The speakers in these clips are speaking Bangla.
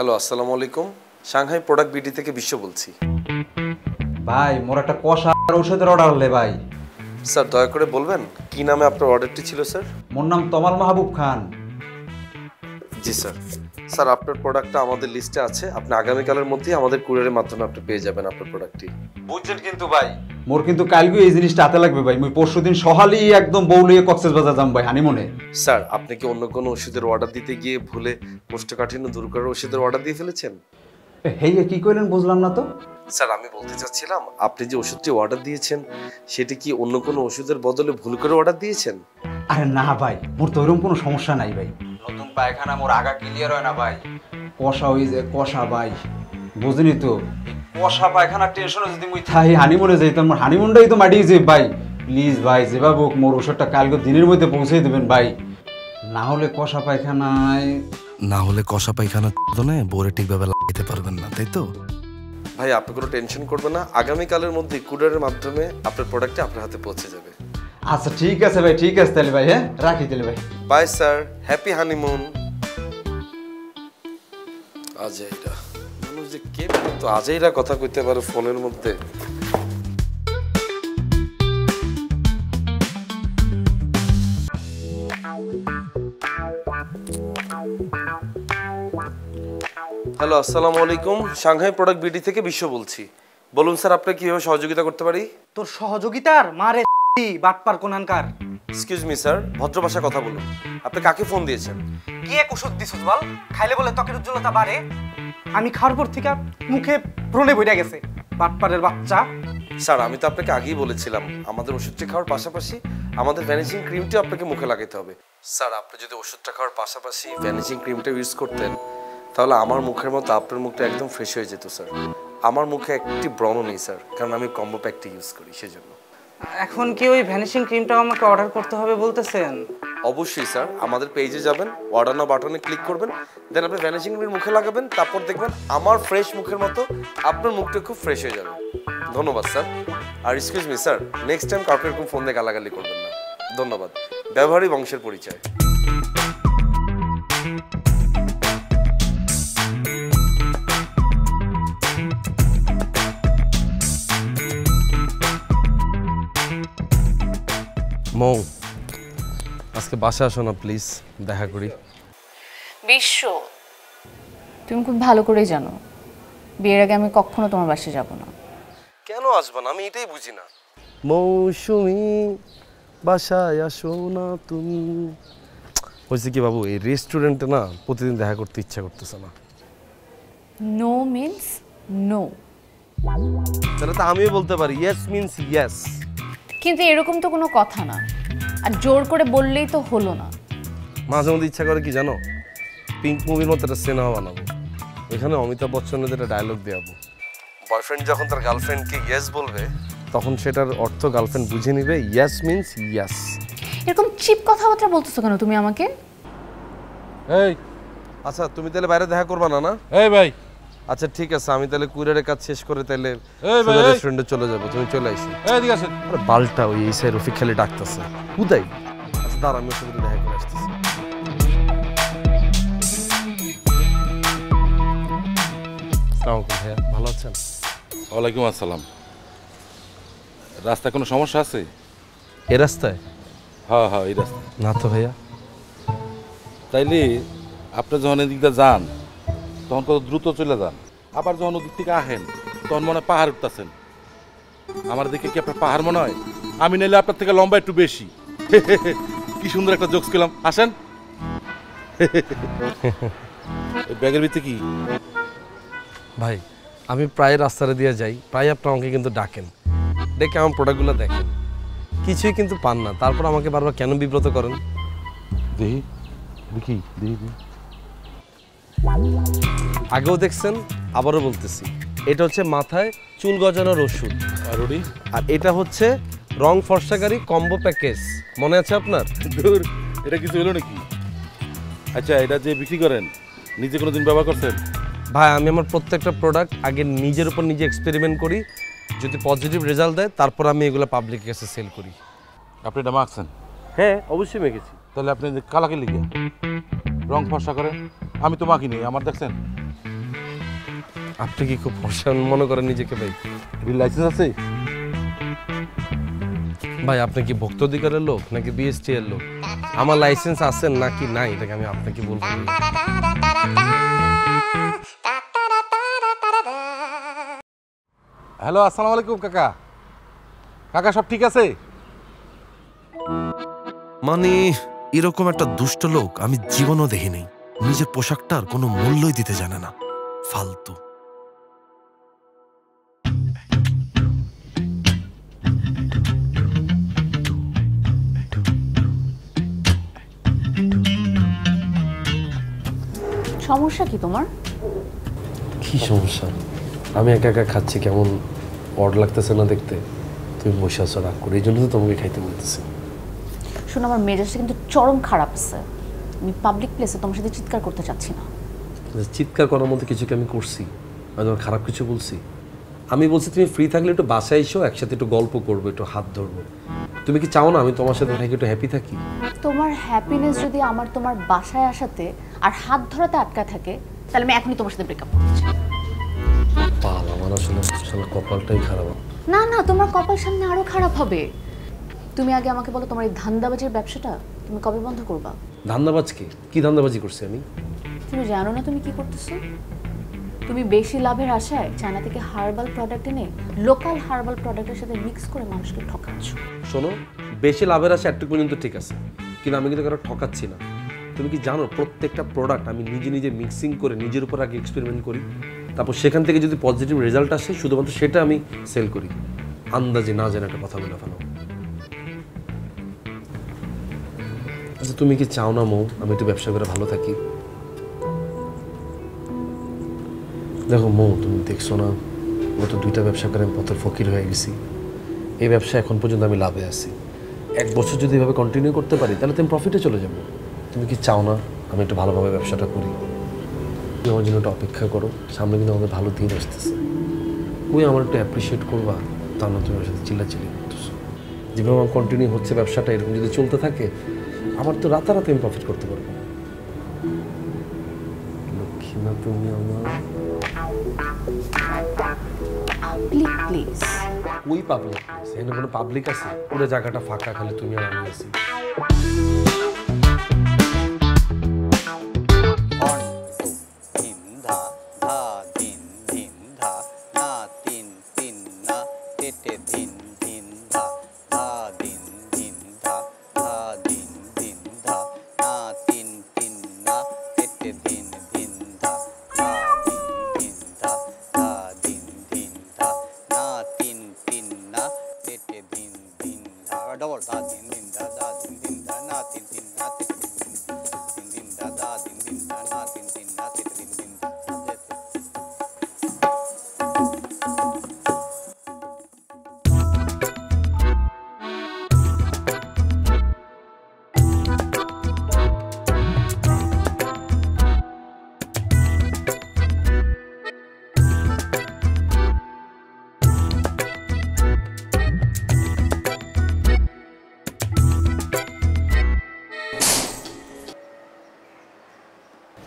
হ্যালো, আসসালামু আলাইকুম। সাংহাই প্রোডাক্ট বিডি থেকে বিশ্ব বলছি। ভাই মোর একটা কষা ঔষধের অর্ডার হলে ভাই। স্যার দয়া করে বলবেন কি নামে আপনার অর্ডারটি ছিল স্যার? মোর নাম তমাল মাহবুব খান। জি স্যার। স্যার আপনার প্রোডাক্টটা আমাদের লিস্টে আছে, আপনি আগামীকালের মধ্যেই আমাদের কুরিয়ারের মাধ্যমে আপনি পেয়ে যাবেন আপনার প্রোডাক্টটি। বুঝছেন কিন্তু ভাই, মোর কিন্তু কালকে এই জিনিসটা হাতে লাগবে ভাই। মুই পরশুদিন সকালেই একদম বউলিয়ে কক্সবাজার যাম ভাই হানিমুনে। স্যার আপনি কি অন্য কোনো ওষুধের অর্ডার দিতে গিয়ে ভুলে কোষ্ঠকাঠিন্য দূর করার ওষুধের অর্ডার দিয়ে ফেলেছেন? হেই কি কইলেন বুঝলাম না তো। স্যার আমি বলতে চাচ্ছিলাম আপনি যে ওষুধটি অর্ডার দিয়েছেন সেটি কি অন্য কোনো ওষুধের বদলে ভুল করে অর্ডার দিয়েছেন? আরে না ভাই, মোর তো এরকম কোনো সমস্যা নাই ভাই। নতুন পায়খানা মোর আগা ক্লিয়ার হয় না ভাই। কষা হই যে কষা ভাই, বুঝিনি তো। কষা পায়খানার টেনশনে যদি মুই থাই হানিমুনে যাইতাম, মোর হানিমুনটাই তো মাটি যে ভাই। প্লিজ ভাই যেভাবে হোক মোর ওষুধটা কালকে দিনের মধ্যে পৌঁছে দেবেন ভাই। না হলে কষা পায়খানা বোরে ঠিকভাবে লাগাইতে পারবেন না, তাই তো? ভাই আপনি কোনো টেনশন করবেন না, আগামীকালের মধ্যে কুরিয়ারের মাধ্যমে আপনার প্রোডাক্টটি আপনার হাতে পৌঁছে যাবে। আচ্ছা ঠিক আছে ভাই, ঠিক আছে তাহলে ভাই। হ্যাঁ রাখি তাহলে ভাই। Bye sir, happy honeymoon. আজাইরা মানুষ যে কে তো আজাইরা কথা কইতে পারে ফোনের মধ্যে। হ্যালো, আসসালামু আলাইকুম। সাংহাই প্রোডাক্ট বিডি থেকে বিশ্ব বলছি। বলুন স্যার আপনাকে কিভাবে সহযোগিতা করতে পারি? তোর সহযোগিতার মারে বাটপার কোনানকার। এক্সকিউজ মি স্যার, ভদ্র ভাষায় কথা বলুন। আপনি কাকে ফোন দিয়েছেন? কি এক ওষুধ দিছিস বল? খাইলে বলে ত্বকের উজ্জ্বলতা বাড়ে। আমি খাওয়ার পর থেকে মুখে ব্রণে বইরা গেছে, বাটপারের বাচ্চা। স্যার আমি তো আপনাকে আগেই বলেছিলাম আমাদের ওষুধটি খাওয়ার পাশাপাশি আমাদের ভ্যানিশিং ক্রিমটিও আপনাকে মুখে লাগাতে হবে। স্যার আপনি যদি ওষুধটা খাওয়ার পাশাপাশি ভ্যানিশিং ক্রিমটা ইউজ করতেন তাহলে আমার মুখের মতো আপনার মুখটা একদম ফ্রেশ হয়ে যেত স্যার। আমার মুখে একটি ব্রণ নেই স্যার, কারণ আমি কম্বো প্যাকটি ইউজ করি সেজন্য। এখন কি ওই ভ্যানিশিং ক্রিমটাও আমাকে অর্ডার করতে হবে বলতেছেন? অবশ্যই স্যার, আমাদের পেজে যাবেন, অর্ডার নাও বাটনে ক্লিক করবেন, দেন আপনি ভ্যানিশিং ক্রিম মুখে লাগাবেন, তারপর দেখবেন আমার ফ্রেশ মুখের মতো আপনার মুখটা খুব ফ্রেশ হয়ে যাবে। ধন্যবাদ স্যার। আর excuse me sir, next time কাউকে এরকম ফোন দিয়ে গালাগালি করবেন না। ধন্যবাদ। ব্যবহারই বংশের পরিচয়। মৌ, আজকে বাসা আসো না প্লিজ, দেখা করি। বিশ্ব, তুমি খুব ভালো করেই জানো বিয়ের আগে আমি কখনো তোমার বাসায় যাব না। কেন আসবা না আমি এটাই বুঝি না। মৌসুমি বাসায় আসো না তুমি। হয়েছে কি বাবু, এই রেস্টুরেন্টে না প্রতিদিন দেখা করতে ইচ্ছা করতেছে না। No means no. তাহলে তো আমিও বলতে পারি ইয়েস মিন্স ইয়েস। কিন্তু এরকম তো কোনো কথা না, আর জোর করে বললেই তো হলো না। মাঝে মধ্যে ইচ্ছা করে কি জানো, পিঙ্ক মুভির মতো একটা সিনেমা বানাবো, ওইখানে অমিতাভ বচ্চনের একটা ডায়লগ দেওয়াবো। বয়ফ্রেন্ড যখন তার গার্লফ্রেন্ডকে ইয়েস বলবে তখন সেটার অর্থ গার্লফ্রেন্ড বুঝে নিবে ইয়েস মিন্স ইয়েস। এরকম চিপ কথাবার্তা বলতেছো কেন তুমি আমাকে? এই আচ্ছা, তুমি তাহলে বাইরে দেখা করবা না? না এই ভাই, আচ্ছা ঠিক আছে, আমি তাহলে কুরিয়ারের কাজ শেষ করে তাহলে রেস্টুরেন্টে চলে যাবো, তুমি চলে আসো। এদিকে আসেন। আরে বালটা ওই এই সাইড রফিক খালি ডাকতেছে উদয়। আচ্ছা দাঁড়া, আমি ওর সাথে দেখা করে আসতেছি। আসসালামু আলাইকুম ভাইয়া, ভালো আছেন? ওয়ালাইকুম আসসালাম। রাস্তায় কোনো সমস্যা আছে? এ রাস্তায়? হ্যাঁ হ্যাঁ, এই রাস্তায়। না তো ভাইয়া। তাইলে আপনি যখন এদিক দিয়ে যান তখন কত দ্রুত চলে যান, আবার যখন ওদিক থেকে আহেন তখন মনে হয় পাহাড় উঠতেছেন। আমার দেখে কি আপনার পাহাড় মনে হয়? আমি নাইলে আপনার থেকে লম্বা একটু বেশি। কি সুন্দর একটা জোকস পেলাম। আসেন। ব্যাগের ভিতরে কি? ভাই আমি প্রায় রাস্তাটা দিয়ে যাই, প্রায় আপনি আমাকে কিন্তু ডাকেন, ডেকে আমার প্রোডাক্টগুলো দেখেন, কিছুই কিন্তু পান না, তারপর আমাকে বারবার কেন বিব্রত করেন? দেখি দেখি দেখি। আগেও দেখছেন, আবারও বলতেছি, এটা হচ্ছে মাথায় চুল গজানোর ওষুধ, আর এটা হচ্ছে রং ফর্সাকারী কম্বো প্যাকেজ, মনে আছে আপনার? দূর, এটা কিছু হলো নাকি? আচ্ছা, এটা যে বিক্রি করেন নিজে কোনো দিন ব্যবহার করছেন? ভাই আমি আমার প্রত্যেকটা প্রোডাক্ট আগে নিজের উপর নিজে এক্সপেরিমেন্ট করি, যদি পজিটিভ রেজাল্ট দেয় তারপর আমি এগুলো পাবলিক কাছে সেল করি। আপনি এটা মাখছেন? হ্যাঁ অবশ্যই মেখেছি। তাহলে আপনি কালাকে লিখে রং ফর্সা করে? আমি তো মাখিনি, আমার দেখছেন আপনি কি খুব ফর্সা মনে করেন নিজেকে ভাই? লাইসেন্স আছে? ভাই আপনি কি ভোক্তা অধিকারের লোক নাকি বিএসটি এর লোক? আমার লাইসেন্স আছে নাকি নাই এটাকে আমি আপনাকে বলবো না। হ্যালো, আসসালামু আলাইকুম কাকা। কাকা সব ঠিক আছে? মানে এরকম একটা দুষ্ট লোক আমি জীবনও দেখিনি। নিজের পোশাকটার কোনো মূল্যই দিতে জানে না, ফালতু। সমস্যা কি তোমার? কি সমস্যা? আমি একা একা খাচ্ছি, কেমন অড লাগতেছে না দেখতে? তুমি বসে আছো রাগ করে, এই জন্য তো তোমাকে খাইতে বলতেছি। শোনো, আমার মেজাজটা কিন্তু চরম খারাপ আছে। আমি পাবলিক প্লেসে তোমার সাথে চিৎকার করতে চাচ্ছি না। চিৎকার করার মতো কিছু কি আমি করছি? আমি তোমার খারাপ কিছু বলছি? আমি বলছি তুমি ফ্রি থাকলে একটু বাসায় এসো, একসাথে একটু গল্প করবো, একটু হাত ধরবো। তুমি কি চাও না আমি তোমার সাথে থাকি, একটু হ্যাপি থাকি? তোমার হ্যাপিনেস যদি আমার তোমার বাসায় আসাতে আর হাত ধরাতে আটকায় থাকে, তাহলে আমি এখনই তোমার সাথে ব্রেকআপ করছি। পাল আমার আসলে কপালটাই খারাপ। না না, তোমার কপাল সামনে আরো খারাপ হবে। তুমি আগে আমাকে বলো, তোমার এই ধান্দাবাজির ব্যবসাটা তুমি কবে বন্ধ করবা? ধান্দাবাজকে কি ধান্দাবাজি করছি আমি? তুমি জানো না তুমি কি করতেছো? তুমি বেশি লাভের আশায় চায়না থেকে হার্বাল প্রোডাক্ট এনে লোকাল হার্বাল প্রোডাক্টের সাথে মিক্স করে মানুষকে ঠকাচ্ছ। শোনো, বেশি লাভের আশা একটু পর্যন্ত ঠিক আছে, কিন্তু আমি কিন্তু কারো ঠকাচ্ছি না। তুমি কি জানো প্রত্যেকটা প্রোডাক্ট আমি নিজে নিজে মিক্সিং করে নিজের উপর আগে এক্সপেরিমেন্ট করি, তারপর সেখান থেকে যদি পজিটিভ রেজাল্ট আসে শুধুমাত্র সেটা আমি সেল করি। আন্দাজে না জেনে একটা কথা বলে ফেলো। আচ্ছা তুমি কি চাও না মৌ আমি একটু ব্যবসা করে ভালো থাকি? দেখো মৌ, তুমি দেখছো না গত 2টা ব্যবসা করে আমি পথের ফকির হয়ে গেছি। এই ব্যবসা এখন পর্যন্ত আমি লাভে আছি। 1 বছর যদি এভাবে কন্টিনিউ করতে পারি তাহলে তুমি প্রফিটে চলে যাবো। তুমি কি চাও না আমি একটু ভালোভাবে ব্যবসাটা করি? তুমি আমার জন্য একটু অপেক্ষা করো, সামনে কিন্তু আমাদের ভালো দিন আসতেছে। ওই আমার একটু অ্যাপ্রিসিয়েট করবা, তা না তুমি আমার সাথে চিল্লাচিল্লি করতেছো। যেভাবে আমার কন্টিনিউ হচ্ছে ব্যবসাটা, এরকম যদি চলতে থাকে আমার তো রাতারাতি আমি প্রফিট করতে পারবো। লক্ষ্মী না তুমি আমার? প্লিজ ওই পাবলিক এখানে কোনো পাবলিক আছে? পুরো জায়গাটা ফাঁকা, খালি তুমি আর আমি আছি। डबल धा दिन दिन धा दिन दिन धा ना तीन तीन ना तीन दिन दिन धा दिन दिन धा ना तीन तीन ना तीन दिन दिन धा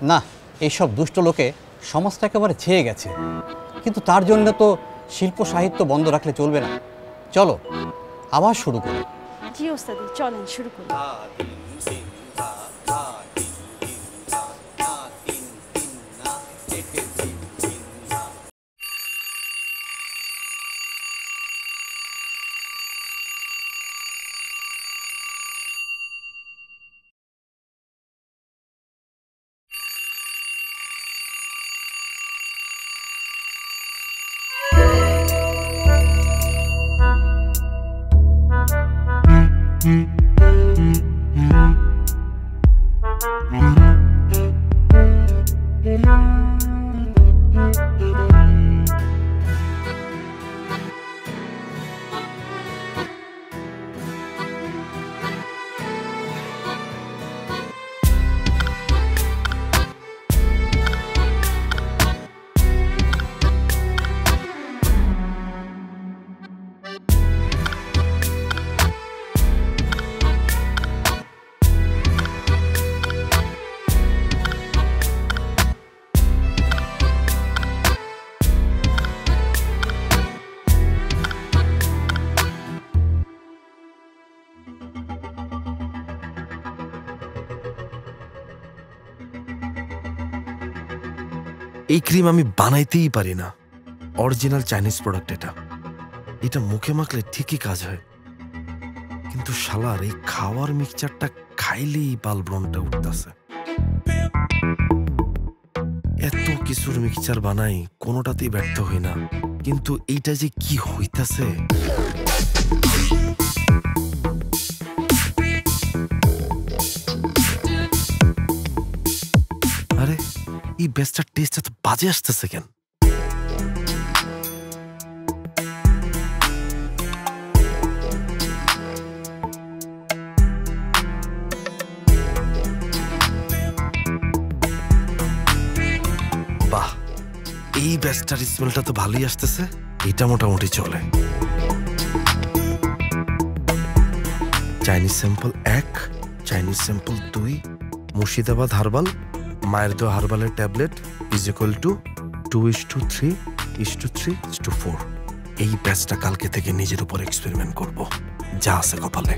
না, এইসব দুষ্ট লোকে সমাজটা একেবারে ছেয়ে গেছে। কিন্তু তার জন্য তো শিল্প সাহিত্য বন্ধ রাখলে চলবে না। চলো আবার শুরু করি। জি ওস্তাদি, চলেন শুরু করি। এই ক্রিম আমি বানাইতেই পারি না। অরিজিনাল চাইনিজ প্রোডাক্ট এটা। এটা মুখে মাখলে ঠিকই কাজ হয়, কিন্তু শালার এই খাওয়ার মিক্সচারটা খাইলেই বালব্রণটা উঠতেছে। এত কিছুর মিক্সচার বানাই, কোনোটাতেই ব্যর্থ হই না, কিন্তু এইটা যে কি হইতাছে। আরে এই বেস্টার টেস্ট এত বাজে আসতেছে কেন? বাহ, এই বেস্টার স্মেলটা তো ভালোই আসতেছে। এটা মোটামুটি চলে। Chinese sample 1, Chinese sample 2, Murshidabad herbal, মায়ের দোয়া হার্বালের ট্যাবলেট ইজ ইকুয়াল টু 2:3:3:4। এই ব্যাচটা কালকে থেকে নিজের উপর এক্সপেরিমেন্ট করব, যা আছে কপালে।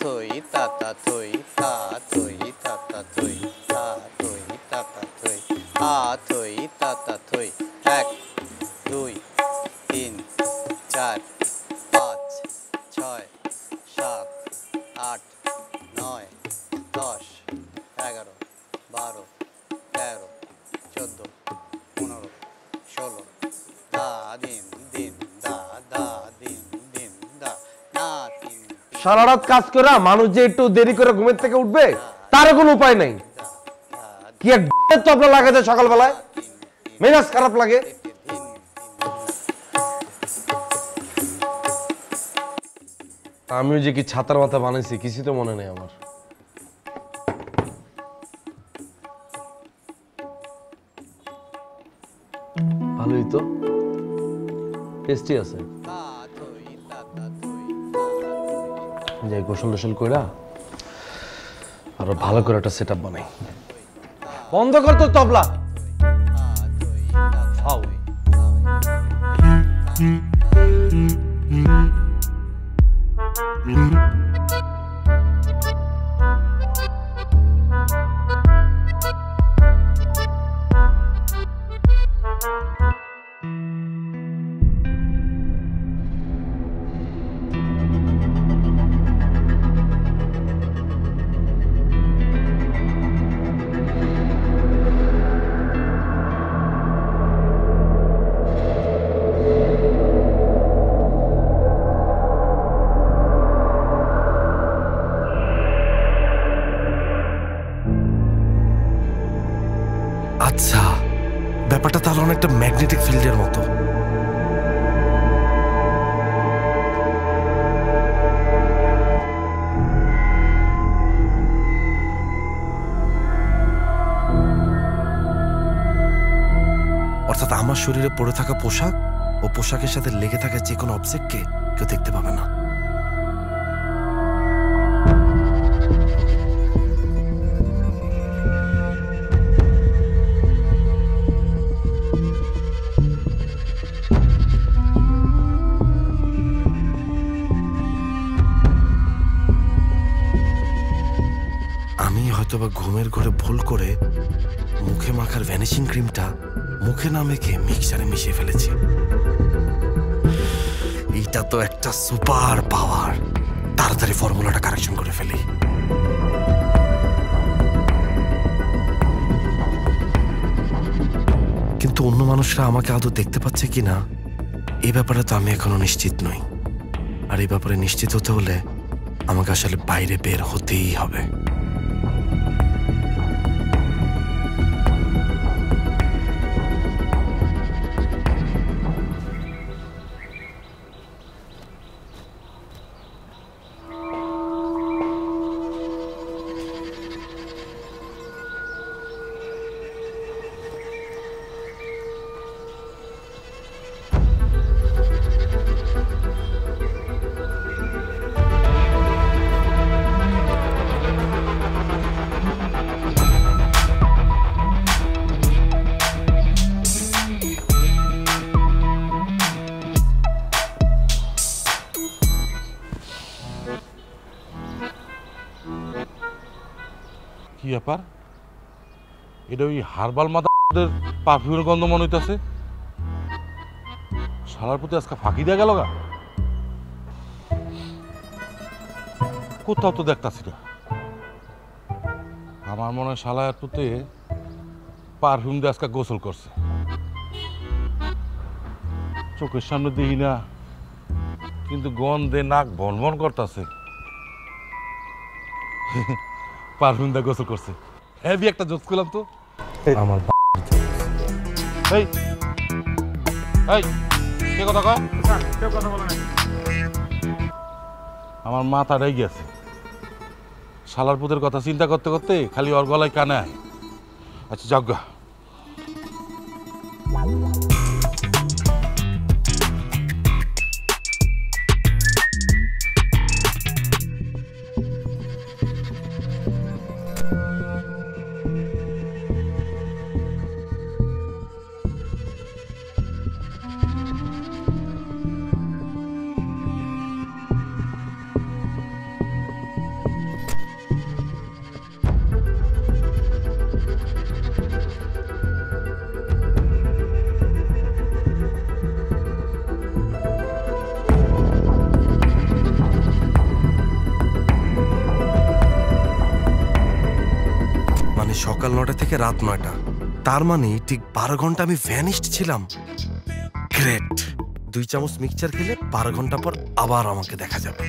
থই তাতা থই তা থই তাতা থই তা থই তাতা থই আ থই তাতা থই 1 2 3 4 5 6 7 8 9 10 11 12 13 14 15 16 দা দিন দিন দা দা দিন দিন দা না তিন সারা রাত কাজ করে মানুষ যে একটু দেরি করে ঘুমের থেকে উঠবে তার কোনো উপায় নাই। কি এক তবলা লাগে যায় সকালবেলায়, মেজাজ খারাপ লাগে। আমিও যে কি ছাতার মাথা বানাইছি কিছু তো মনে নেই আমার। ভালোই তো, টেস্টি আছে। যে গোসল টোসল কইরা আরো ভালো করে একটা সেটআপ বানাই। বন্ধ কর তো তবলা। আচ্ছা, ব্যাপারটা তাহলে অনেকটা ম্যাগনেটিক ফিল্ডের মতো। অর্থাৎ আমার শরীরে পড়ে থাকা পোশাক ও পোশাকের সাথে লেগে থাকা যে কোনো অবজেক্টকে কেউ দেখতে পাবে না। হয়তোবা ঘুমের ঘরে ভুল করে মুখে মাখার ভ্যানিশিং ক্রিমটা মুখে না মেখে মিক্সারে মিশিয়ে ফেলেছি। এইটা তো একটা সুপার পাওয়ার। তাড়াতাড়ি ফর্মুলাটা কারেকশন করে ফেলি। কিন্তু অন্য মানুষরা আমাকে আদৌ দেখতে পাচ্ছে কিনা এই ব্যাপারে তো আমি এখনো নিশ্চিত নই। আর এই ব্যাপারে নিশ্চিত হতে হলে আমাকে আসলে বাইরে বের হতেই হবে। ব্যাপার? এটা ওই হার্বাল মাদার পারফিউমের গন্ধ মনে হইতেছে। শালার প্রতি আজকে ফাঁকি দেয়া গেল গা। কোথাও তো দেখতাছি না। আমার মনে হয় শালার প্রতি পারফিউম দিয়ে আজকে গোসল করছে। চোখের সামনে দেখি না, কিন্তু গন্ধে নাক ভনভন করতেছে। পারফিউম দিয়ে গোসল করছে। হেভি একটা জোক করলাম তো। আমার এই এই কে কথা কয়? আমার মাথাটাই গেছে। শালার পুতের কথা চিন্তা করতে করতে খালি ওর গলায় কানে। আচ্ছা যাজ্ঞা। সকাল 9টা থেকে রাত 9টা, তার মানে ঠিক 12 ঘন্টা আমি ভ্যানিশড ছিলাম। গ্রেট। 2 চামচ মিক্সচার খেলে 12 ঘন্টা পর আবার আমাকে দেখা যাবে।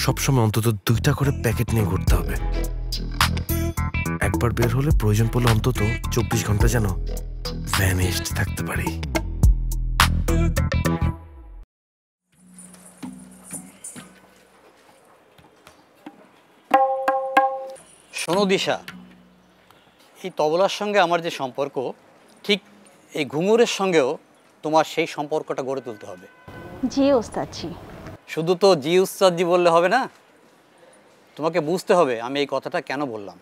সবসময় অন্তত 2টা করে প্যাকেট নিয়ে ঘুরতে হবে। একবার বের হলে প্রয়োজন পড়লে অন্তত 24 ঘন্টা যেন ভ্যানিশড থাকতে পারি। শোনো দিশা, এই তবলার সঙ্গে আমার যে সম্পর্ক, ঠিক এই ঘুঙুরের সঙ্গেও তোমার সেই সম্পর্কটা গড়ে তুলতে হবে। জি ওস্তাদজি। শুধু তো জি উস্তাদজি বললে হবে না, তোমাকে বুঝতে হবে আমি এই কথাটা কেন বললাম।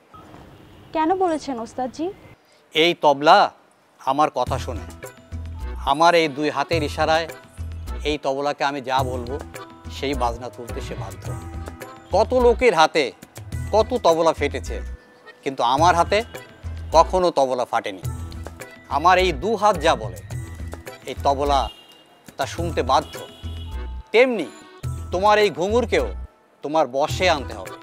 কেন বলেছেন ওস্তাদজি? এই তবলা আমার কথা শোনে। আমার এই 2 হাতের ইশারায় এই তবলাকে আমি যা বলবো সেই বাজনা তুলতে সে বাধ্য। কত লোকের হাতে কত তবলা ফেটেছে, কিন্তু আমার হাতে কখনো তবলা ফাটেনি। আমার এই 2 হাত যা বলে এই তবলা তা শুনতে বাধ্য। তেমনি তোমার এই ঘুঙুরকেও তোমার বশে আনতে হবে।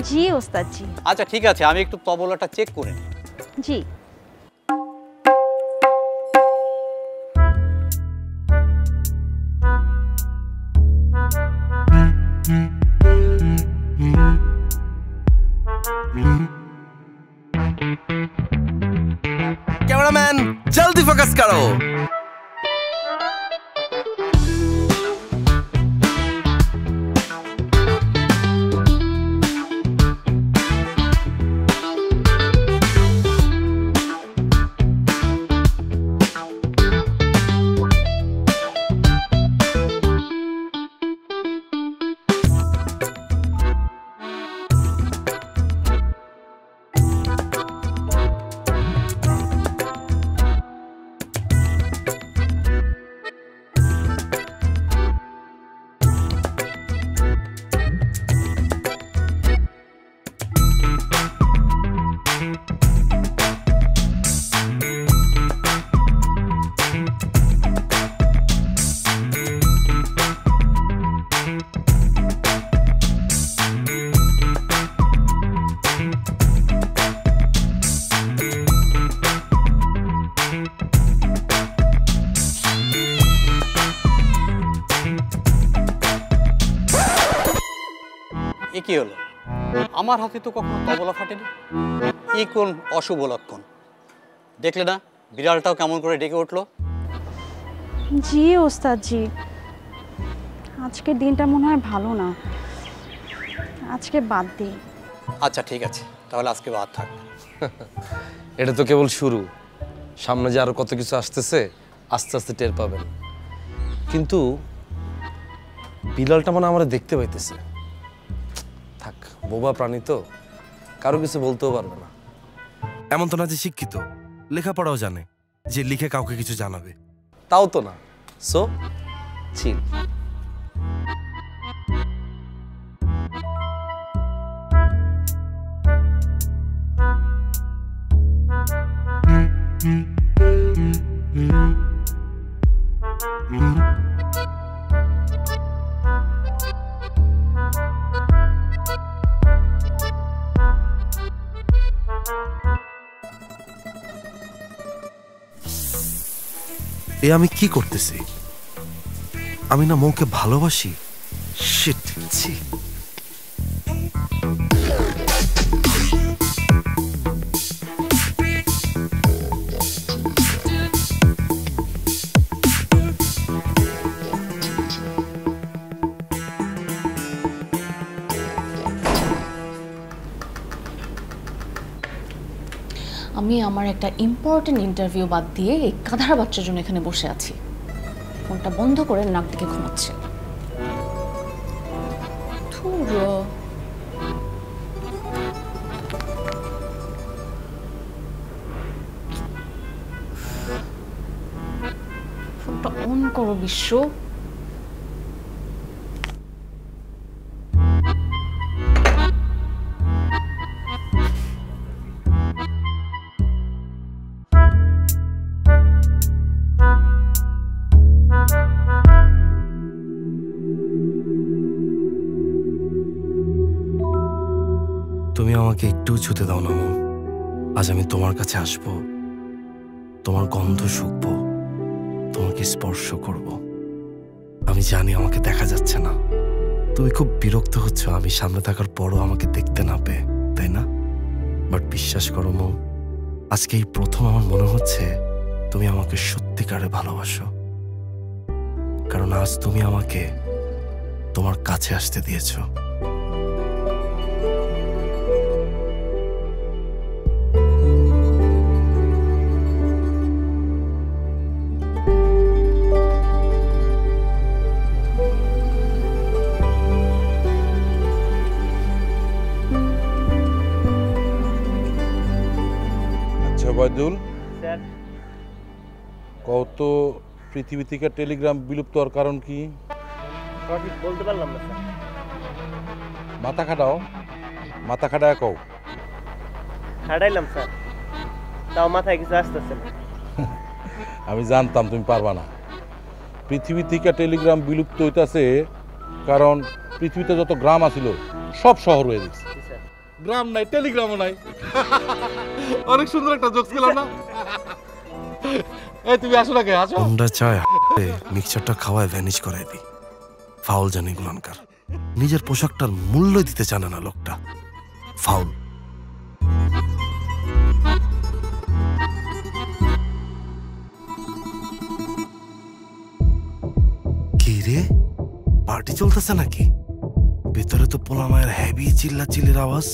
জি ওস্তাদজি। আচ্ছা ঠিক আছে, আমি একটু তবলাটা চেক করে নিই। জি। कैमरामैन जल्दी फोकस करो। এ কি হলো? আমার হাতে তো কখনো তবলা ফাটেনি। এই কোন অশুভ লক্ষণ? দেখলে না বিড়ালটাও কেমন করে ডেকে উঠলো। জি ওস্তাদজি, আজকের দিনটা মনে হয় ভালো না, আজকে বাদ দিই। আচ্ছা ঠিক আছে, তাহলে আজকে বাদ থাক। এটা তো কেবল শুরু, সামনে যে আরো কত কিছু আসতেছে আস্তে আস্তে টের পাবেন। কিন্তু বিড়ালটা মানে আমরা দেখতে পাইতেছে। থাক, বোবা প্রাণী তো, কারো কিছু বলতেও পারবে না। এমন তো না যে শিক্ষিত, লেখাপড়াও জানে যে লিখে কাউকে কিছু জানাবে। তাও তো না। সো চিল। এ আমি কি করতেছি? আমি না মৌকে ভালোবাসি। শিট, ছি। আমি আমার একটা ইম্পর্টেন্ট ইন্টারভিউ বাদ দিয়ে এই গাধার বাচ্চার জন্য এখানে বসে আছি। ফোনটা বন্ধ করে নাক দিকে ঘুমাচ্ছে। ফোনটা অন করো বিশ্ব। তুমি আমাকে একটু ছুতে দাও না মৌ। আজ আমি তোমার কাছে আসব, তোমার গন্ধ শুকবো, তোমাকে স্পর্শ করব। আমি জানি আমাকে দেখা যাচ্ছে না, তুমি খুব বিরক্ত হচ্ছ আমি সামনে থাকার পরও আমাকে দেখতে না পেয়ে, তাই না? বাট বিশ্বাস করো মৌ, আজকে এই প্রথম আমার মনে হচ্ছে তুমি আমাকে সত্যিকারে ভালোবাসো। কারণ আজ তুমি আমাকে তোমার কাছে আসতে দিয়েছো। ওবায়দুল, কত পৃথিবী থেকে টেলিগ্রাম বিলুপ্ত হওয়ার কারণ কি? সঠিক বলতে পারলাম না স্যার। মাথা খাটাও, মাথা খাটায় কও। খাটাইলাম স্যার, তাও মাথায় কিছু আসতেছে না। আমি জানতাম তুমি পারবা না। পৃথিবী থেকে টেলিগ্রাম বিলুপ্ত হইতাছে কারণ পৃথিবীতে যত গ্রাম আছিল সব শহর হয়ে গেছে। গ্রাম নাই, টেলিগ্রামও নাই। অনেক সুন্দর একটা জোকস পেলাম না? এই তুমি আসো না কে? আসো। আমরা চাই মিক্সচারটা খাওয়ায় ভ্যানিশ করাই দিই। ফাউল জানি গুলানকার, নিজের পোশাকটার মূল্য দিতে জানে না লোকটা। ফাউল। কি রে, পার্টি চলতেছে নাকি? ভেতরে তো পোলামায়ের হেভি চিল্লাচিল্লির আওয়াজ।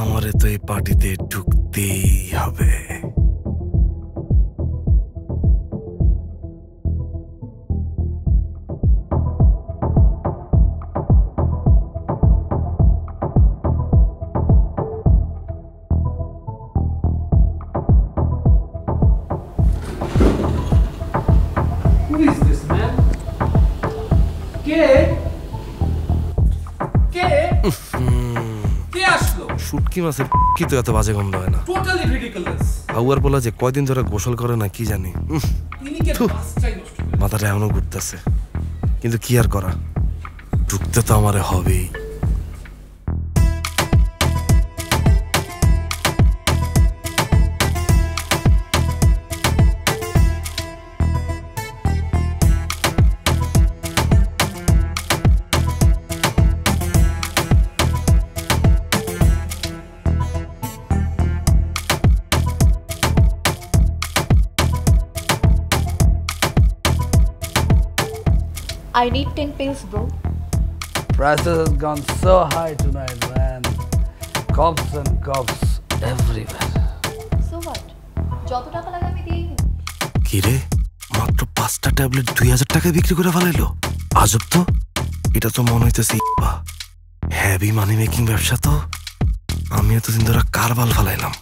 আমারে তো এই পার্টিতে ঢুকতেই হবে। Who is this man? কে আসলো? শুটকি মাছের কি তো এত বাজে গন্ধ হয় না? Totally ridiculous. আউয়ার বলা যে কয়দিন ধরে গোসল করে না কি জানি। ক্লিনিকের বাসটাই নষ্ট করে। মাথাটা এমনও ঘুরতেছে, কিন্তু কি আর করা, ঢুকতে তো আমারে হবেই। I need 10 pills, bro. Prices has gone so high tonight, man. Cops and cops everywhere. So what? যত টাকা লাগে আমি দিয়ে দিই। কি রে, মাত্র 5টা ট্যাবলেট 2000 টাকায় বিক্রি করে ফেলাইলো। আজব তো, এটা তো মনে হইতেছে হেভি মানি মেকিং ব্যবসা। তো আমি এতদিন ধরে কারবাল ফেলাইলাম।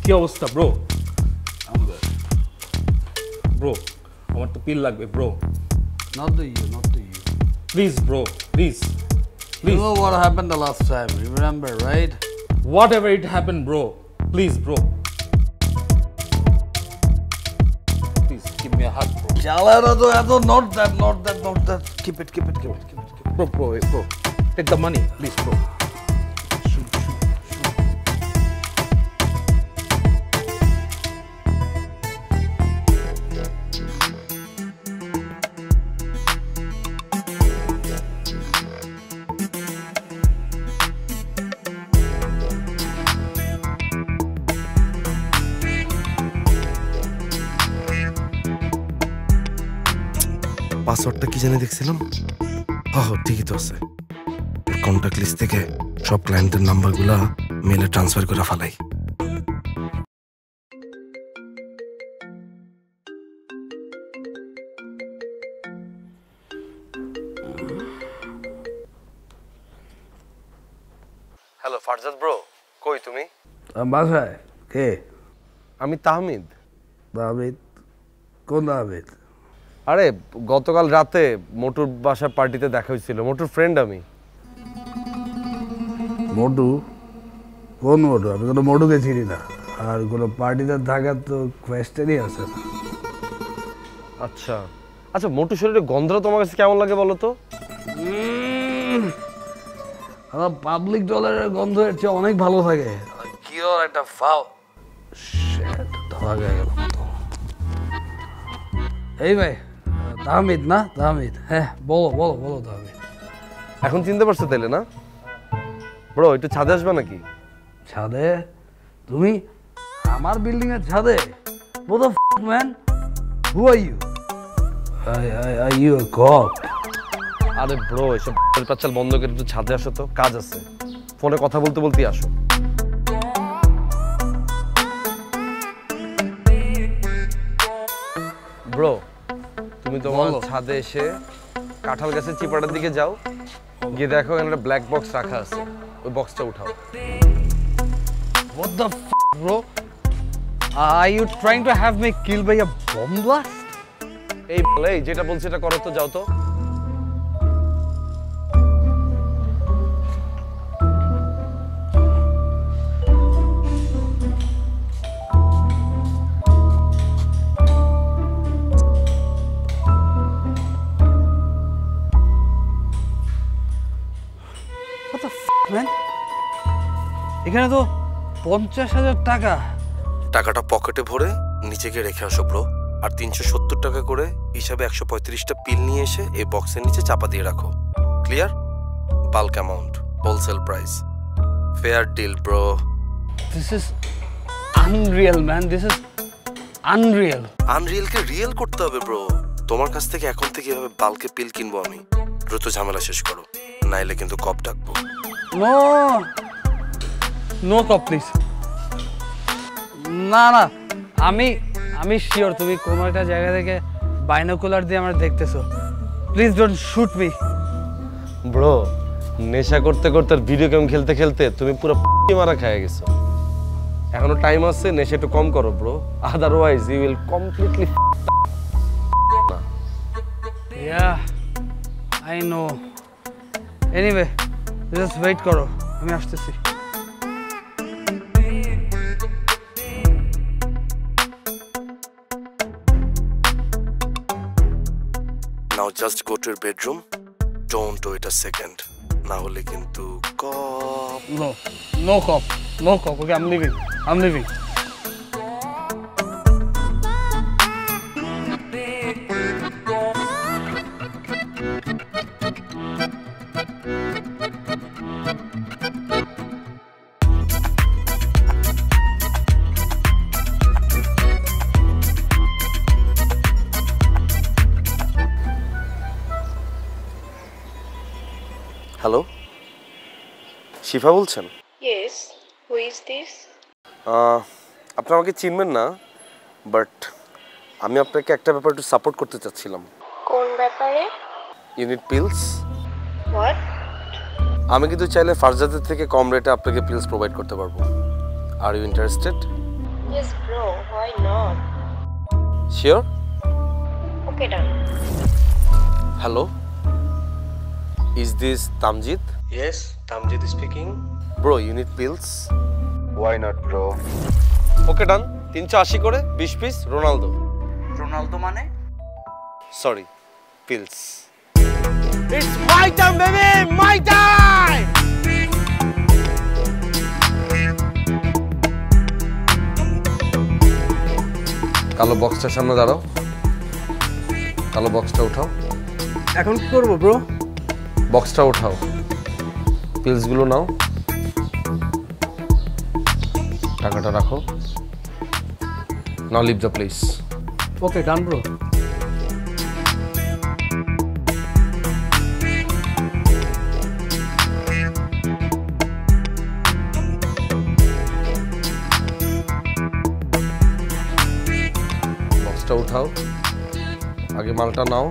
কি অবস্থা ব্রো? ব্রো, আমার তো পিল লাগবে bro. Not to you, not to you. Please bro, please. You know what happened the last time, you remember, right? Whatever it happened bro, please bro. শালারা তো এত not that. Keep it. Bro, take the money, please, bro. পাসওয়ার্ডটা কি জানি দেখছিলাম, ঠিকই তো আছে। কন্ট্যাক্ট লিস্ট থেকে সব ক্লায়েন্টের নাম্বারগুলা মেলে ট্রান্সফার করে ফেলাই। হ্যালো ফারজাদ ব্রো, কই তুমি? বাসায়। কে? আমি তাহমিদ। তাহমিদ? কোন তাহমিদ? আরে গতকাল রাতে মোটুর বাসার পার্টিতে দেখা হয়েছিল, মোটুর ফ্রেন্ড আমি। মোটু? কোন মোটু? আমি কোনো মোটুকে চিনি না, আর কোনো পার্টিতে থাকার তো কোয়েশ্চেনই আছে না। আচ্ছা, মোটু শরীরে গন্ধটা তোমার কাছে কেমন লাগে বলো তো? আমার পাবলিক ডলারের গন্ধের চেয়ে অনেক ভালো থাকে। কি ওর একটা ফাও। শিট, ধরা গেল তো। এই ভাই, তাহমিদ না? তাহমিদ, হ্যাঁ বলো তাহমিদ। এখন চিনতে পারছো তাইলে না? ব্রো একটু ছাদে আসবে নাকি? ছাদে? তুমি আমার বিল্ডিং এর ছাদে? What the f*** man? Who are you? Are you a cop? আরে ব্রো এসব পাচ্চাল বন্ধ করে একটু ছাদে আসো তো, কাজ আছে। ফোনে কথা বলতেই আসো। ব্রো তুমি তোমার ছাদে এসে কাঁঠাল গাছের চিপাটার দিকে যাও, গিয়ে দেখো এখানে একটা ব্ল্যাক বক্স রাখা আছে, ওই বক্সটা উঠাও। What the f***, bro? Are you trying to have me killed by a bomb blast? এই যেটা বলছি এটা করো তো, যাও তো। What the f***, man? এখানে তো 50,000 টাকা। টাকাটা পকেটে ভরে নিচেকে রেখে আসো ব্রো, আর 370 টাকা করে হিসাবে 135টা পিল নিয়ে এসে এই বক্সের নিচে চাপা দিয়ে রাখো। Clear? Bulk amount, wholesale price, fair deal bro. This is unreal, man. This is unreal. আনরিয়েলকে রিয়েল করতে হবে ব্রো। তোমার কাছ থেকে এখন থেকে এভাবে বাল্কে পিল কিনবো আমি। দ্রুত ঝামেলা শেষ করো, নাইলে কিন্তু কপ ডাকবো। No cop, please. না আমি শিওর তুমি কোনো একটা জায়গা থেকে বাইনোকুলার দিয়ে আমার দেখতেছো। Please don't shoot me. Bro নেশা করতে করতে আর ভিডিও গেম খেলতে খেলতে তুমি পুরো মারা খেয়ে গেছো। এখনো টাইম আছে, নেশা একটু কম করো bro, otherwise you will completely. Yeah, I know. Anyway, just wait করো, আমি আসতেছি। Now just go to your bedroom. Don't wait a second. না হলে কিন্তু কপ। No cop. Okay, I'm leaving. Hello, শিফা বলছেন? Yes, who is this? আপনি আমাকে চিনবেন না, বাট আমি আপনাকে একটা ব্যাপার একটু সাপোর্ট করতে চাচ্ছিলাম। কোন ব্যাপারে? Unit pills. What? আমি কিন্তু চাইলে ফারজাদের থেকে কম রেটে আপনাকে পিলস প্রোভাইড করতে পারবো। Are you interested? Yes bro, why not? Sure? Okay, done. হ্যালো, is this Tamjid? Yes, Tamjid speaking. Bro, you need pills? Why not, bro? Okay, done. 380 করে 20 পিস রোনালদো। রোনালদো মানে? Sorry, pills. It's my time, baby! My time! কালো বক্সটার সামনে দাঁড়াও, কালো বক্সটা উঠাও। এখন কি করবো ব্রো? বক্সটা উঠাও, পিলসগুলো নাও, টাকাটা রাখো। Now leave the place. Okay done bro. বক্সটা উঠাও, আগে মালটা নাও,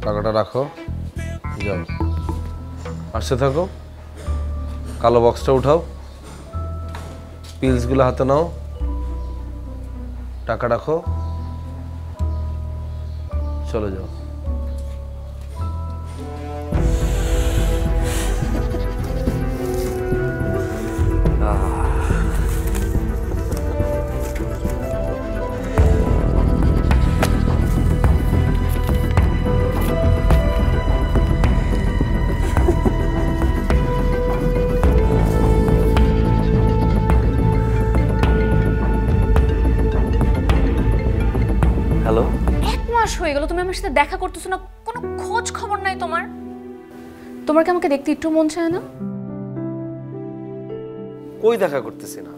টাকাটা রাখো, যাও। আসতে থাকো, কালো বক্সটা উঠাও, পিলসগুলো হাতে নাও, টাকা রাখো, চলে যাও। হ্যালো, 1 মাস হয়ে গেল তুমি আমার সাথে দেখা করতেছো না, কোনো খোঁজ খবর নাই তোমার। তোমার কি আমাকে দেখতে একটু মন চায় না? কই দেখা করতেছি না,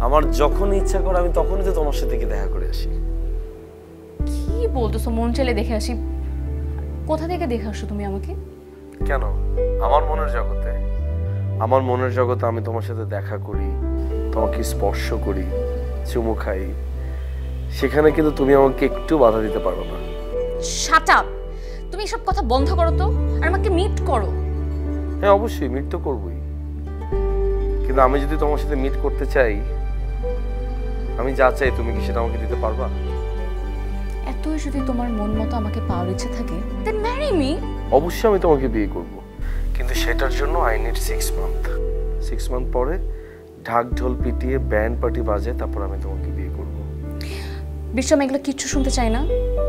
আমার যখন ইচ্ছা করে আমি তখনই তো তোমার সাথে গিয়ে দেখা করে আসি। কি বলতেছো মন চাইলে দেখে আসি? কোথা থেকে দেখে আসো তুমি আমাকে? কেন? আমার মনের জগতে, আমার মনের জগতে আমি তোমার সাথে দেখা করি, তোমাকে স্পর্শ করি, চুমু খাই, সেখানে কিন্তু তুমি আমাকে একটু বাধা দিতে পারো না। Shut up! তুমি এসব কথা বন্ধ করো তো, আর আমাকে মিট করো। হ্যাঁ অবশ্যই মিট তো করবই, কিন্তু আমি যদি তোমার সাথে মিট করতে চাই, আমি যা চাই তুমি কি সেটা আমাকে দিতে পারবা? এতই যদি তোমার মন মতো আমাকে পাওয়ার ইচ্ছে থাকে, দেন ম্যারি মি। অবশ্যই আমি তোমাকে বিয়ে করব, কিন্তু সেটার জন্য আই নিড 6 মান্থ। 6 মান্থ পরে ঢাক ঢোল পিটিয়ে ব্যান্ড পার্টি বাজে, তারপর আমি তোমাকে বিয়ে করব। বিশ্ব, আমি এগুলো কিচ্ছু শুনতে চাই না।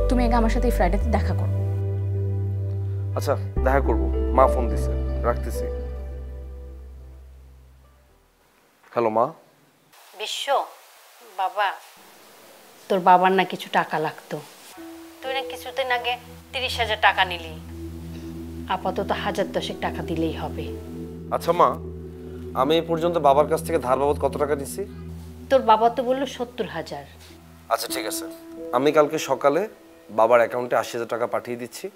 তুমি আগে আমার সাথে এই ফ্রাইডেতে দেখা করো। আচ্ছা দেখা করব, মা ফোন দিছে, রাখতেছি। হ্যালো মা। বিশ্ব, বাবা, তোর বাবার না কিছু টাকা লাগতো। তুই না কিছুদিন আগে 30,000 টাকা নিলি, আপাতত 1010 টাকা দিলেই হবে। আচ্ছা মা, আমি এই পর্যন্ত বাবার কাছ থেকে ধার বাবদ কত টাকা নিছি? তোর বাবা তো বললো 70,000। আচ্ছা ঠিক আছে, আমি কালকে সকালে বাবার অ্যাকাউন্টে 80,000 টাকা পাঠিয়ে দিচ্ছি।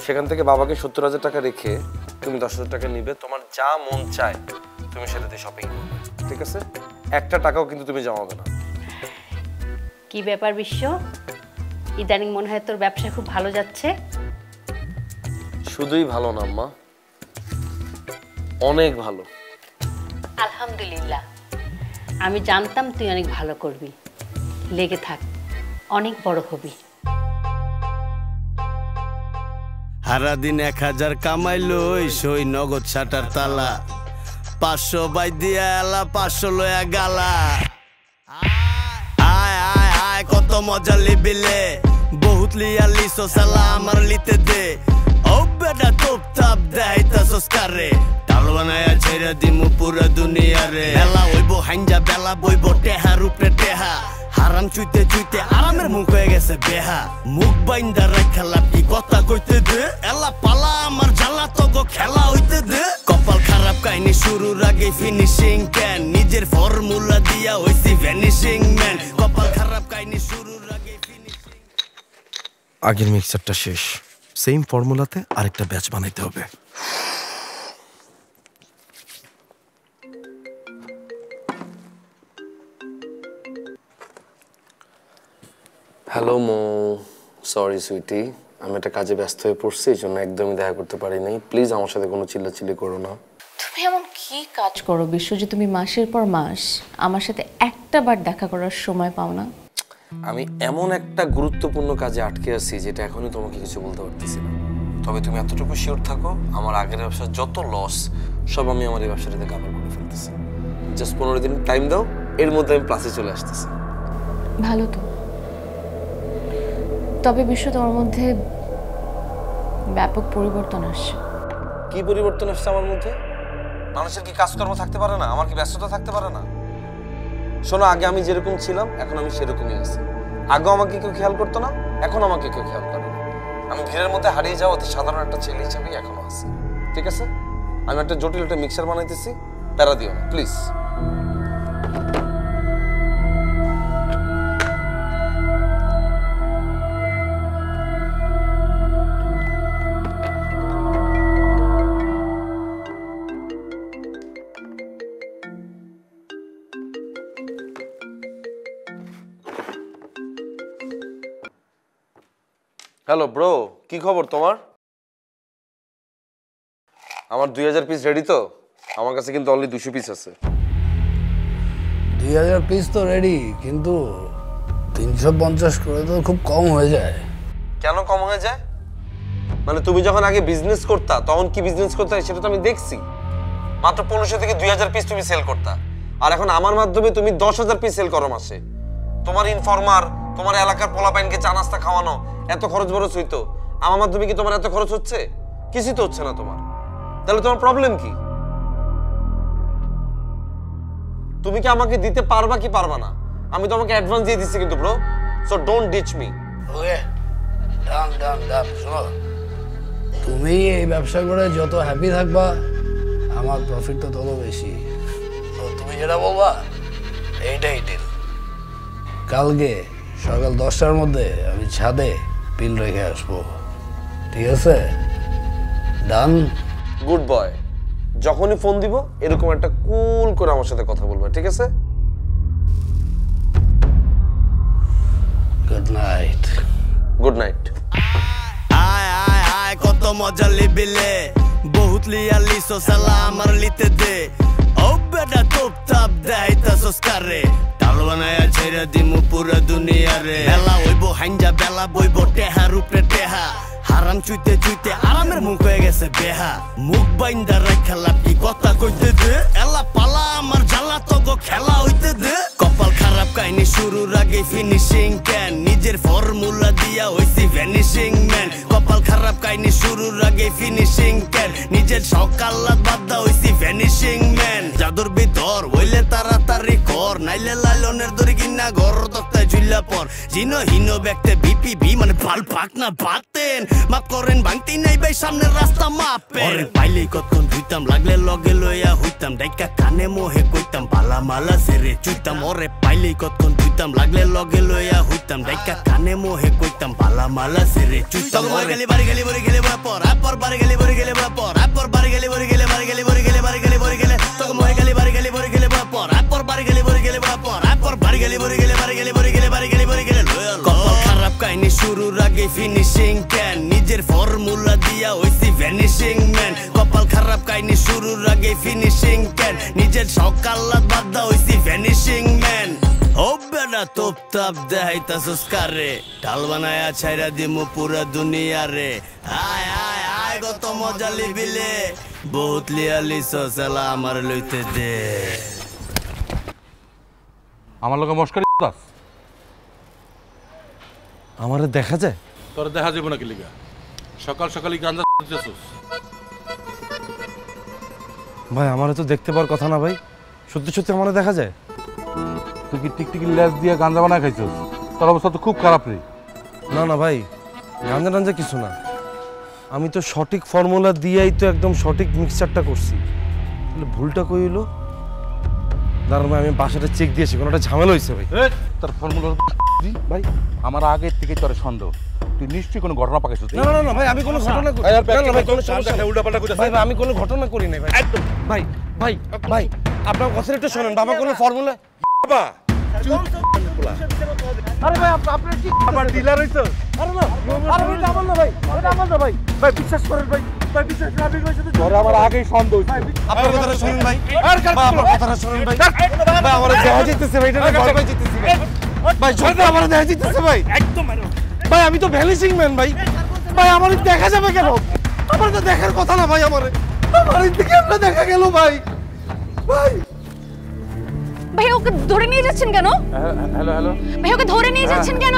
সেখান থেকে বাবাকে 70,000 টাকা রেখে তুমি 10,000 টাকা নিবে, তোমার যা মন চায় তুমি সেটাতে শপিং করবে, ঠিক আছে? একটা টাকাও কিন্তু তুমি জমাবে না। কি ব্যাপার বিশ্ব, ইদানিং মনে হয় তোর ব্যবসা খুব ভালো যাচ্ছে? শুধুই ভালো না আম্মা, অনেক ভালো। আলহামদুলিল্লাহ, আমি জানতাম তুই অনেক ভালো করবি। লেগে থাক, অনেক বড় হবি। সারা দিন 1000 কামাইলো সই নগদ শাটার তালা, 500 বাই দিয়া এলা 500 লয়া গালা। আয় আয় আয় কত মজা লিবিলে, বহুত লিয়া লিসো সালা আমার লিতে দে। ও বেটা তোপ তাপ দেয়তা সস্কারে, টাল বানায়া ছেড়ে দিমু পুরো দুনিয়ারে। বেলা হইব হাইঞ্জা বেলা বইব টেহার উপরে টেহা, হারাম চুইতে চুইতে আরামের মুখ হয়ে গেছে বেহা। মুখ বাইন্দা রেখা লাপি কথা কইতে দে, এলা পালা আমার জ্বালা তো গো খেলা হইতে দে। কপাল খারাপ কাহিনী শুরুর আগে ফিনিশিং ক্যান, নিজের ফর্মুলা দিয়া হইছি ভ্যানিশিং ম্যান। কপাল খারাপ কাহিনী শুরুর আগে ফিনিশিং। আগের মিক্সারটা শেষ, সেম ফর্মুলাতে আরেকটা ব্যাচ বানাইতে হবে। হ্যালো মো, সরি সুইটি, আমি একটা কাজে ব্যস্ত হয়ে পড়ছি, এই জন্য একদমই দেখা করতে পারি নাই। প্লিজ আমার সাথে কোনো চিল্লাচিল্লি করো না। তুমি এমন কি কাজ করো বিশ্ব যে তুমি মাসের পর মাস আমার সাথে একটা বার দেখা করার সময় পাও না? আমি এমন একটা গুরুত্বপূর্ণ কাজে আটকে আছি যেটা এখনই তোমাকে কিছু বলতে পারতেছি না। তবে তুমি এতটুকু শিওর থাকো, আমার আগের ব্যবসার যত লস সব আমি আমার এই ব্যবসাটাতে কাভার করে ফেলতেছি। জাস্ট 15 দিন টাইম দাও, এর মধ্যে আমি প্লাসে চলে আসতেছি। ভালো তো, তবে বিশ্ব তোমার মধ্যে ব্যাপক পরিবর্তন আসছে। কি পরিবর্তন আসছে আমার মধ্যে? মানুষের কি কাজকর্ম থাকতে পারে না? আমার কি ব্যস্ততা থাকতে পারে না? শোনো, আগে আমি যেরকম ছিলাম এখন আমি সেরকমই আছি। আগে আমাকে কেউ খেয়াল করতো না, এখন আমাকে কেউ খেয়াল করে না। আমি ভিড়ের মধ্যে হারিয়ে যাওয়া অতি সাধারণ একটা ছেলে হিসেবেই এখনো আছি। ঠিক আছে, আমি একটা জটিল একটা মিক্সার বানাইতেছি, প্যারা দিও না প্লিজ। হ্যালো ব্রো, কি খবর তোমার? আমার 2000 পিস রেডি তো? আমার কাছে কিন্তু অনলি 200 পিস আছে। 2000 পিস তো রেডি, কিন্তু 350 করে তো খুব কম হয়ে যায়। কেন কম হয়ে যায়? মানে তুমি যখন আগে বিজনেস করতা তখন কি বিজনেস করতে সেটা তো আমি দেখছি। মাত্র 1500 থেকে 2000 পিস তুমি সেল করতা, আর এখন আমার মাধ্যমে তুমি 10,000 পিস সেল করো মাসে। তোমার ইনফরমার, তোমার এলাকার পোলাপাইনকে চা নাস্তা খাওয়ানো, এত খরচ বরচ হইতো, আমার মাধ্যমে কি তোমার এত খরচ হচ্ছে? কিছুই তো হচ্ছে না তোমার। তাহলে তোমার প্রবলেম কি? তুমি কি আমাকে দিতে পারবা কি পারবা না? আমি তোমাকে অ্যাডভান্স দিয়ে দিচ্ছি কিন্তু bro, so don't ditch me. Okay, done done done. শোনো, তুমি এই ব্যবসা করে যত হ্যাপি থাকবা আমার প্রফিট তো তত বেশি। তো তুমি যেটা বলবা এইটাই ডিল। কালকে সকাল 10টার মধ্যে আমি ছাদে পিন রেখে আসবো, ঠিক আছে? ডান। Good boy. যখনই ফোন দিব এরকম একটা কুল করে আমার সাথে কথা বলবে, ঠিক আছে? Good night. Good night. আয় আয় আয় কত মজা লিবিলে, বহুত লিয়া লিসো সালা আমার লিতে দে। ও বেটা টপ টপ দেইতা সস্কারে, টাল বানায়া ছেড়ে দিমু পুরা দুনিয়া রে। বেলা হইব হাইঞ্জা, বেলা বইব টেহার উপরে টেহা। হারাম চুইতে চুইতে আরামের মুখ হয়ে গেছে বেহা। মুখ বাইন্দা রাখা লাপি কথা কইতে দে। এলা পালা আমার জ্বালা তো গো খেলা হইতে দে। কপাল খারাপ কাহিনী শুরুর আগে ফিনিশিং ক্যান, নিজের ফর্মুলা দিয়া হইছি ভ্যানিশিং ম্যান। কপাল খারাপ কাহিনী শুরুর আগে ফিনিশিং ক্যান, নিজের সকাল্লাত বাদা হইছি ভ্যানিশিং ম্যান। জাদুর ভিতর হইলে তাড়াতাড়ি কর, নাইলে লাইলনের দড়ি কিনা ঘর তক্তায় ঝুল্লা পর। জিনো হিনো ব্যক্তি বিপিবি মানে ভাল পাক না বাতেন। মাপ করেন ভাঙতি নাই ভাই সামনের রাস্তা মাপে। ওরে পাইলেই কতক্ষণ ধুইতাম, লাগলে লগে লইয়া হইতাম। ডাইকা কানে মোহে কইতাম, বালা মালা সেরে চুইতাম। ওরে পাইলেই কতক্ষণ ধুইতাম, লাগলে লগে লইয়া হইতাম। ডাইকা কানে মোহে কইতাম, বালা মালা সেরে চুইতাম। ওরে গেলি বাড়ি গেলি বড়ি গেলে পর, আপর বাড়ি গেলি বড়ি গেলে পর, আপর বাড়ি গেলি বড়ি গেলে বাড়ি গেলি বড়ি গেলে বাড়ি গেলি বড়ি গেলে তোকে মোহে গেলি বাড়ি গেলি বড়ি গেলে পর, আপর বাড়ি গেলি বড়ি গেলে পর, আপর বাড়ি গেলি বড়ি গেলে বাড়ি গেলি বড়ি গেলে বাড়ি গেলি বড়ি গেলে। কপাল খারাপ কাহিনী শুরুর আগে ফিনিশিং ক্যান, নিজের ফর্মুলা দিয়া হইছি ভ্যানিশিং ম্যান। কপাল খারাপ কাহিনী শুরুর আগে ফিনিশিং ক্যান, নিজের সকাল্লাত বাদা হইছি ভ্যানিশিং ম্যান। ও বেটা তোপ তাপ দেখাইতাছস কারে, ডাল বানায়া ছাইরা দিমু পুরা দুনিয়া রে। আয় আয় আয় কত মজা লিবিলে, বহুত লিয়া লিসস এলা আমার লইতে দে। আমার লগে মস্কারি দাস আমারে দেখা যায়? তোর দেখা যাবে না কি লিগা? সকাল সকালই গাঞ্জা দিতেছস। ভাই আমারে তো দেখতে পাওয়ার কথা না ভাই, সত্যি সত্যি আমারে দেখা যায়? তুই কি টিকটিকি লেজ দিয়ে গাঞ্জা বানায় খাইছস? তোর অবস্থা তো খুব খারাপ রে। না না ভাই, গাঞ্জা টাঞ্জা কিছু না। আমি তো সঠিক ফর্মুলা দিয়েই তো একদম সঠিক মিক্সচারটা করছি। তাহলে ভুলটা কই হলো? দাঁড়ান ভাই, আমি বাসাটা চেক দিয়েছি, কোনো একটা ঝামেলা হয়েছে ভাই। তোর ফর্মুলা ভাই আমার আগের থেকেই তোর সন্দেহ, তুই নিশ্চয়ই কোনো ঘটনা পাকাইছিস। না না না ভাই, আমি কোনো ঘটনা করি না ভাই, কোনো সমস্যা নেই, উল্টাপাল্টা কইতাছ ভাই। আমি কোনো ঘটনা করি নাই ভাই। একদম ভাই ভাই ভাই আপনার কথা একটু শুনেন। বাবা কোনো ফর্মুলা বাবা আরে ভাই আপনার কি আমার ডিলার হইছো? আরে না, আরে ভাই আমার না ভাই, এটা আমার না ভাই। ভাই বিশ্বাস করেন ভাই, ভাই বিশ্বাস না ভাই সাথে তোর আমার আগেই সন্দেহ হইছে। আপনার কথাটা শুনুন ভাই, আমার কথাটা শুনুন ভাই। ভাই আমার দেখা যাইতেছে ভাই, এটা ভয় পাই যাইতেছি ভাই। ভাই সত্যি আমার দেখা যাইতেছে ভাই, একদম ভাই। আমি তো ভ্যানিশিং ম্যান ভাই। ভাই আমার দেখা যাবে কেন? আমার তো দেখার কথা না ভাই। আমার দিকে আপনার দেখা গেল ভাই। ভাই ভাই ওকে ধরে নিয়ে যাচ্ছেন কেন? হ্যালো হ্যালো ভাই ওকে ধরে নিয়ে যাচ্ছেন কেন?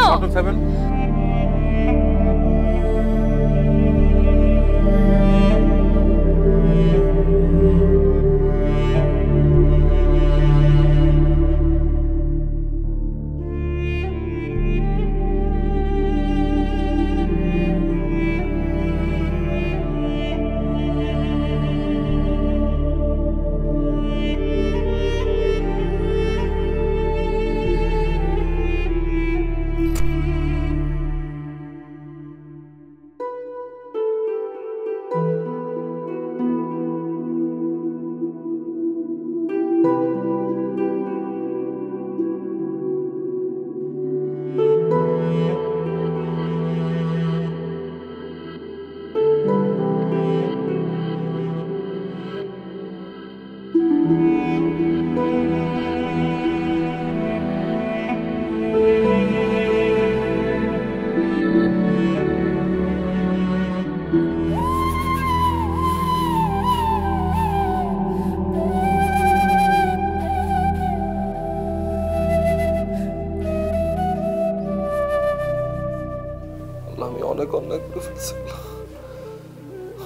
অনেক অন্যায় করে ফেলছি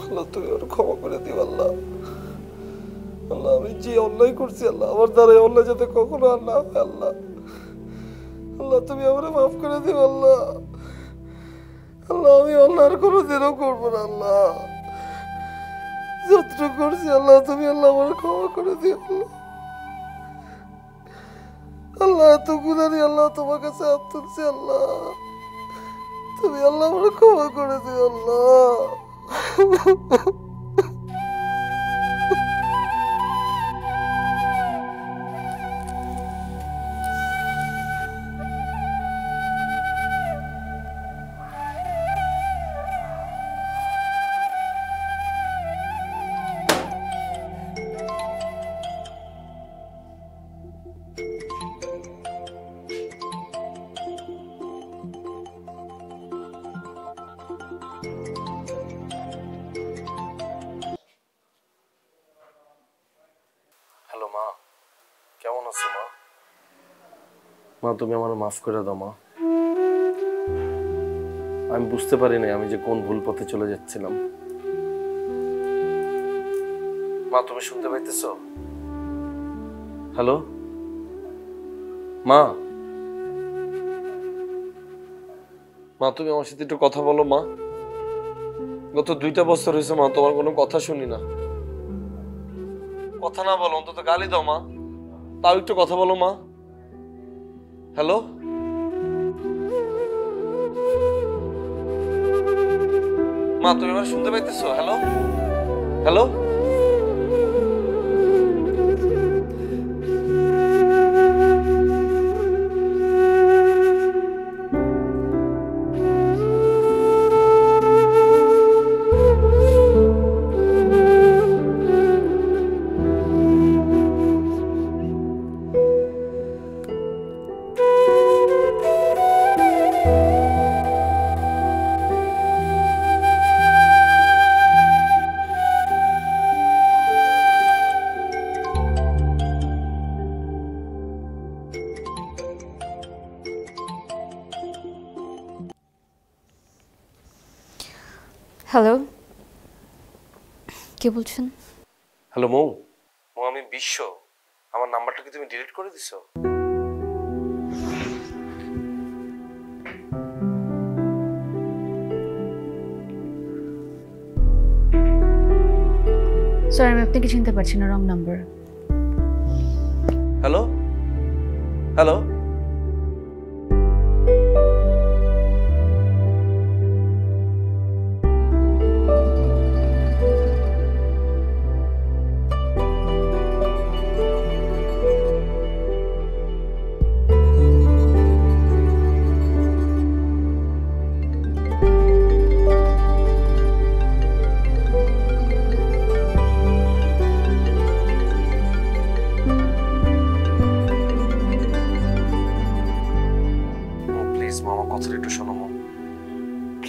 আল্লাহ, তুমি ওর ক্ষমা করে দিও আল্লাহ। আল্লাহ আমি যে অন্যায় করছি আল্লাহ, আমার দ্বারা অন্যায় যাতে কখনো আর না হয় আল্লাহ। আল্লাহ তুমি আমার মাফ করে দিও আল্লাহ। আল্লাহ আমি অন্যায় কোনো দিনও করবো না আল্লাহ, যতটুকু করছি আল্লাহ তুমি আল্লাহ আমার ক্ষমা করে দিও আল্লাহ। আল্লাহ এত গুনারি আল্লাহ তোমার কাছে হাত তুলছি আল্লাহ, তুমি আল্লাহ আমার ক্ষমা করে দিও আল্লাহ। হ্যালো মা, কেমন আছো মা? মা তুমি আমার মাফ করে দাও মা, আমি বুঝতে পারি নাই আমি যে কোন ভুল পথে চলে যাচ্ছিলাম। মা তুমি শুনতে পাইতেছো? হ্যালো মা, মা তুমি আমার সাথে একটু কথা বলো মা। গত 2টা বছর হয়েছে মা তোমার কোনো কথা শুনি না। কথা না বলো, অন্তত গালি দাও মা, তাও একটু কথা বলো মা। হ্যালো মা, তুমি আমার শুনতে পাইতেছো? হ্যালো হ্যালো হ্যালো, কে বলছেন? হ্যালো মৌ, মৌ আমি বিশ্ব। আমার নাম্বারটা কি তুমি ডিলিট করে দিছো? স্যার আমি আপনাকে চিনতে পারছি না, wrong number. Hello hello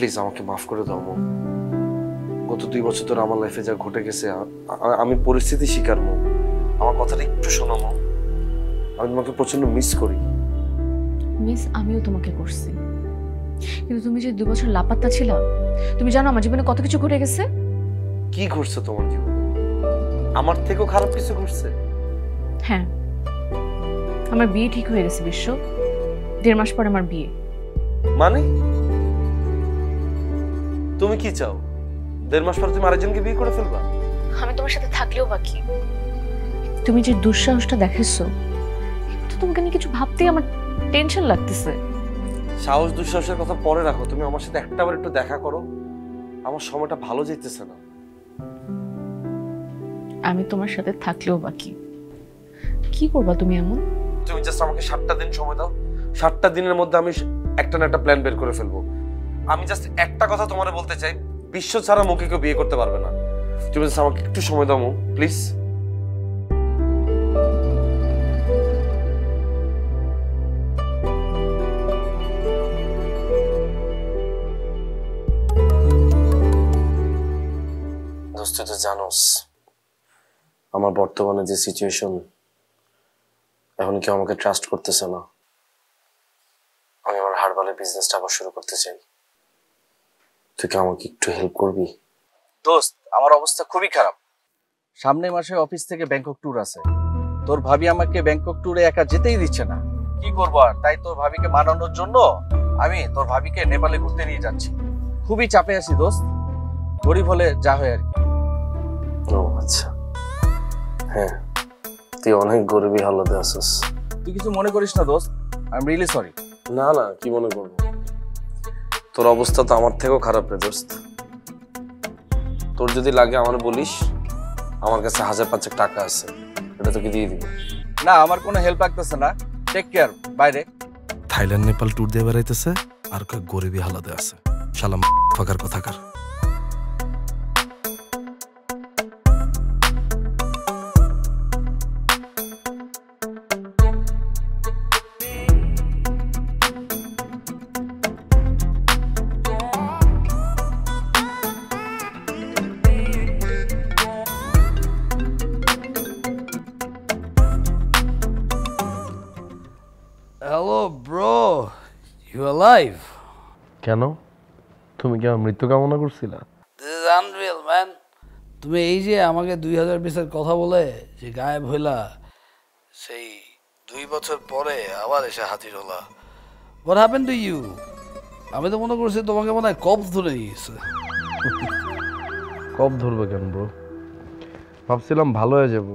please আমাকে মাফ করে দাও মো। গত 2 বছর ধরে আমার লাইফে যা ঘটে গেছে, আমি পরিস্থিতি শিকার মো। আমার কথাটা একটু শোনো মো, আমি তোমাকে প্রচন্ড মিস করি। মিস আমিও তোমাকে করছি, কিন্তু তুমি যে 2 বছর লাপাত্তা ছিলা, তুমি জানো আমার জীবনে কত কিছু ঘটে গেছে। কি ঘটছে তোমার জীবনে? আমার থেকেও খারাপ কিছু ঘটছে? হ্যাঁ, আমার বিয়ে ঠিক হয়ে গেছে বিশ্ব। 1.5 মাস পর আমার বিয়ে। মানে তুমি কি চাও? 1.5 মাস পর তুমি আরেকজনকে বিয়ে করে ফেলবা? আমি তোমার সাথে থাকলেও বাকি, তুমি যে দুঃসাহসটা দেখাচ্ছো, তো তোমাকে নিয়ে কিছু ভাবতেই আমার টেনশন লাগতেছে। সাহস দুঃসাহসের কথা পরে রাখো, তুমি আমার সাথে একটাবার একটু দেখা করো। আমার সময়টা ভালো যাইতেছে না। আমি তোমার সাথে থাকলেও বাকি, কি করবা তুমি এমন? তুমি জাস্ট আমাকে 7টা দিন সময় দাও। 7টা দিনের মধ্যে আমি একটা না একটা প্ল্যান বের করে ফেলবো। আমি জাস্ট একটা কথা তোমারে বলতে চাই, বিশ্ব ছাড়া মুখে কেউ বিয়ে করতে পারবে না। তুমি জাস্ট আমাকে একটু সময় দাও মো, প্লিজ। দোস্ত তুই তো জানোস আমার বর্তমানে যে সিচুয়েশন, এখন কেউ আমাকে ট্রাস্ট করতেছে না। আমি আমার হার্বালের বিজনেসটা আবার শুরু করতে চাই। তুই কি আমাকে একটু হেল্প করবি? দোস্ত, আমার অবস্থা খুবই খারাপ। সামনের মাসে অফিস থেকে ব্যাংকক ট্যুর আছে। তোর ভাবি আমাকে ব্যাংকক ট্যুরে একা যেতেই দিচ্ছে না। কি করবো আর, তাই তোর ভাবিকে মানানোর জন্য আমি তোর ভাবিকে নেপালে ঘুরতে নিয়ে যাচ্ছি। খুবই চাপে আছি দোস্ত, গরিব হলে যা হয় আর কি। ও আচ্ছা, হ্যাঁ তুই অনেক গরিবই হালতে আছিস। তুই কিছু মনে করিস না দোস্ত, আই এম রিয়েলি সরি। না না, কি মনে করবো, তোর অবস্থা তো আমার থেকেও খারাপ রে দোস্ত। তোর যদি লাগে আমার বলিস, আমার কাছে 1000-500 টাকা আছে, এটা তোকে দিয়ে দিব। না, আমার কোনো হেল্প লাগতেছে না, টেক কেয়ার, বাইরে। থাইল্যান্ড নেপাল ট্যুর দিয়ে বেড়াইতেছে আর কয়েক গরিবী হালাতে আছে, শালা ফাঁকার কথাকার। Hello bro, you alive? কেন, তুমি কি আমার মৃত্যু কামনা করছিলা? This is unreal man. তুমি এই যে আমাকে 2020-এর কথা বলে যে গায়েব হইলা, সেই 2 বছর পরে আবার এসে হাজির হলা। What happened to you? আমি তো মনে করছি তোমাকে মনে হয় কফ ধরে নিয়েছে। কব ধরবে কেন ব্রো, ভাবছিলাম ভালো হয়ে যাব,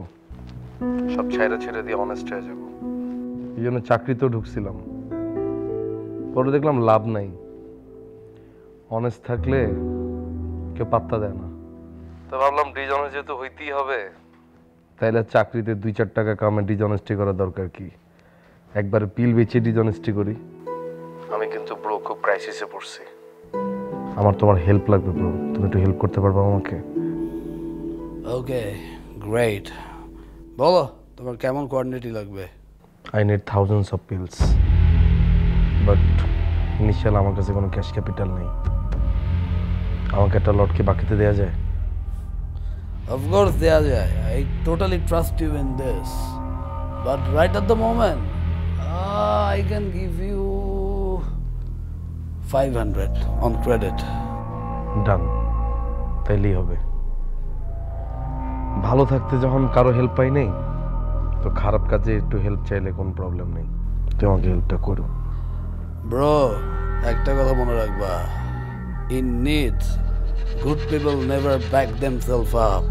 সব ছেড়ে দিয়ে অনেস্ট হয়ে যাব। এই জন্য চাকরিতেও ঢুকছিলাম, পরে দেখলাম লাভ নাই, অনেস্ট থাকলে কেউ পাত্তা দেয় না। তো ভাবলাম ডিজনেস্ট যেহেতু হইতেই হবে, তাইলে চাকরিতে 2-4 টাকা কামে ডিজনেস্টি করা দরকার কি, একবার পিল বেচে ডিজনেস্টি করি। আমি কিন্তু ব্রো খুব ক্রাইসিসে পড়ছি, আমার তোমার হেল্প লাগবে ব্রো, তুমি একটু হেল্প করতে পারবে আমাকে? ওকে গ্রেট, বলো তোমার কেমন কোঅর্ডিনেটি লাগবে? I need thousands of pills, but initial আমার কাছে কোনো ক্যাশ ক্যাপিটাল নেই। আমাকে একটা লট কি বাকিতে দেয়া যায়? Of course দেয়া যায়, I totally trust you in this, but right at the moment I can give you 500 on credit. Done, তাইলেই হবে। ভালো থাকতে যখন কারো হেল্প পাই নেই, তো খারাপ কাজে একটু হেল্প চাইলে কোনো প্রবলেম নেই, তুই আমাকে হেল্পটা করো। ব্রো, একটা কথা মনে রাখবা, in need good people never back themselves up,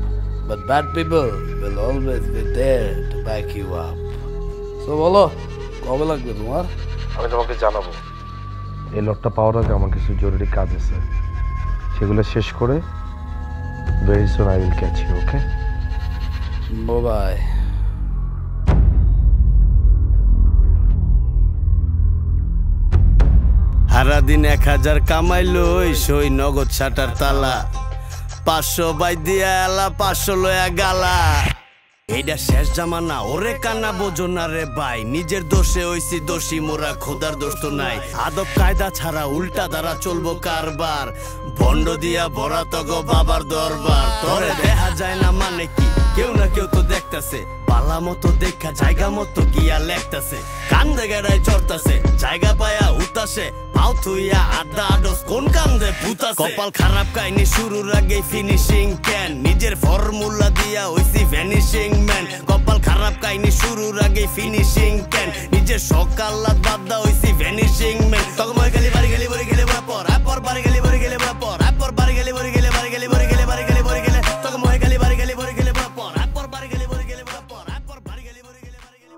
but bad people will always be there to back you up. So বলো কবে লাগবে তোমার? আমি তোমাকে জানাবো। এই লটটা পাওয়ার আগে আমার কিছু জরুরি কাজ আছে, সেগুলো শেষ করে very soon I will catch you, okay? Bye bye. সারাদিন 1000 কামাইলো সই নগদ শাটার তালা, 500 বাই দিয়া এলা 500 লয়া গালা। এইটা শেষ জামানা, ওরে কান্না বোঝো না রে ভাই, নিজের দোষে হইছি দোষী মোরা, খোদার দোষ তো নাই। আদব কায়দা ছাড়া উল্টা দ্বারা চলবো কারবার, বন্ড দিয়া ভরা তগো বাবার দরবার। তোরে দেখা যায় না মানে কি, কেউ না কেউ তো দেখতাছে, পালা মতো দেখা জায়গা মতো গিয়া লেখতাছে, কান্দে গেড়ায় চড়তাছে, জায়গা পায়া উতাসে, পাও থুইয়া আড্ডা আডস কোন কান্দে ভূতাছে। কপাল খারাপ কাহিনী শুরুর আগে ফিনিশিং ক্যান, নিজের ফর্মুলা দিয়া হইছি ভ্যানিশিং ম্যান। কপাল খারাপ কাহিনী শুরুর আগে ফিনিশিং ক্যান, নিজের সকাল্লাত বাদ দা হইছি ভ্যানিশিং ম্যান। তখন মই গেলি বাড়ি গেলি বড়ি গেলে পর আপর বাড়ি গেলি বড়ি গেলে পর আপর বাড়ি গেলি বড়ি গেলে বাড়ি গেলি বড়ি গেলে বাড়ি গেলি বড়ি গেলে তখন মই গেলি বাড়ি গেলি বড়ি গেলে পর আপর বাড়ি গেলি বড়ি গেলে পর আপর বাড়ি গেলি বড়ি গেলে বাড়ি গেলি।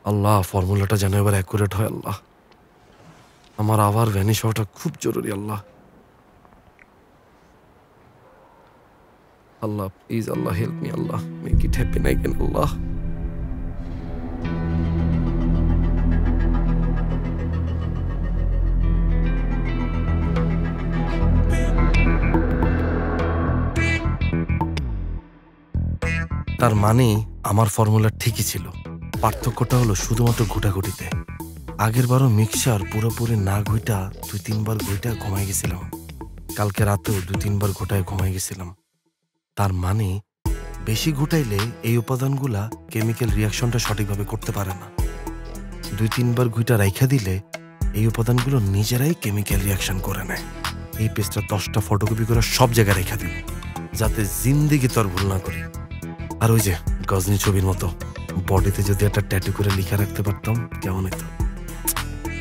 আল্লাহ ফর্মুলাটা যেন এবার অ্যাকুরেট হয় আল্লাহ। আমার আবার ভ্যানিশ হওয়াটা খুব জরুরি Allah. Allah please Allah help me Allah, make it happen again Allah. তার মানে আমার ফর্মুলা ঠিকই ছিল, পার্থক্যটা হলো শুধুমাত্র ঘুটাঘুটিতে। আগের বারও মিক্সার পুরোপুরি না ঘুইটা 2-3 বার ঘুইটা ঘুমাই গেছিলাম, কালকে রাতেও 2-3 বার ঘুটায় ঘুমাই গেছিলাম। তার মানে বেশি ঘুটাইলে এই উপাদানগুলা কেমিক্যাল রিয়াকশনটা সঠিকভাবে করতে পারে না। 2-3 বার ঘুইটা রাইখা দিলে এই উপাদানগুলো নিজেরাই কেমিক্যাল রিয়াকশন করে নেয়। এই পেজটা 10টা ফটোকপি করে সব জায়গায় রেখা দিব, যাতে জিন্দেগি তোর ভুল না করি। আর ওই যে গজনি ছবির মতো বডিতে যদি একটা ট্যাটু করে লিখে রাখতে পারতাম কেমন হতো,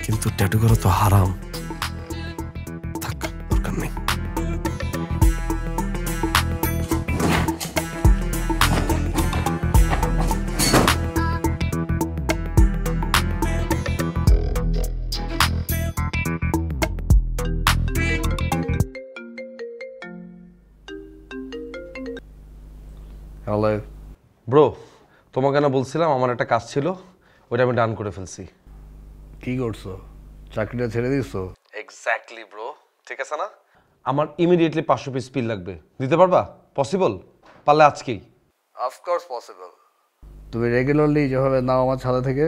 কিন্তু ট্যাটু করা তো হারাম, থাক দরকার নেই। হ্যালো ব্রো, তোমাকে না বলছিলাম আমার একটা কাজ ছিল, ওটা আমি ডান করে ফেলছি। কি করছো? চাকরিটা ছেড়ে দিছো? এক্স্যাক্টলি ব্রো, ঠিক আছে না? আমার ইমিডিয়েটলি 500 পিস পিল লাগবে, দিতে পারবা? পসিবল? পারলে আজকেই। Of course possible. তুমি রেগুলারলি যেভাবে নাও আমার ছাদা থেকে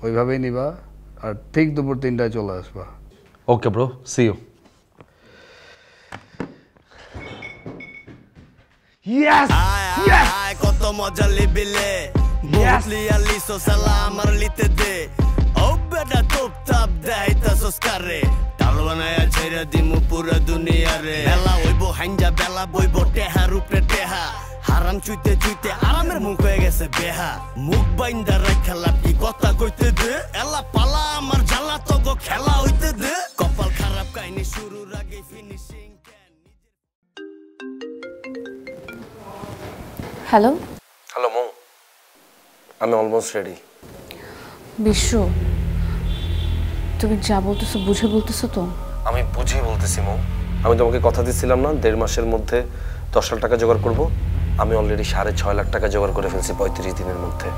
ওইভাবেই নিবা, আর ঠিক দুপুর 3টায় চলে আসবা। Okay bro, see you. Yes! Yes! কত মজা লিবিলে বহুতলি আলিসো সালাম আর লিতে দে ও বেটা টপ টপ দেইতা সস্কারে টালবানায়া ছেড়ে দিমু পুরো দুনিয়া রে বেলা হইবো হাইঞ্জা বেলা বইবো টেহা রূপে টেহা হারাম চুইতে চুইতে আরামের মুখ হয়ে গেছে বেহা মুখ বাইন্দা রাখা লাপি কথা কইতে দে এলা পালা আমার জ্বালা তো গো খেলা হইতে দে কপাল খারাপ কাহিনী শুরুর আগে ফিনিশিং। হ্যালো হ্যালো মৌ, আমি অলমোস্ট রেডি। বিশ্ব, তুমি যা বলতেছো বুঝে বলতেছো তো? আমি বুঝেই বলতেছি মৌ। আমি তোমাকে কথা দিচ্ছিলাম না 1.5 মাসের মধ্যে 10 লাখ টাকা জোগাড় করব। আমি অলরেডি 6.5 লাখ টাকা জোগাড় করে ফেলছি 35 দিনের মধ্যে।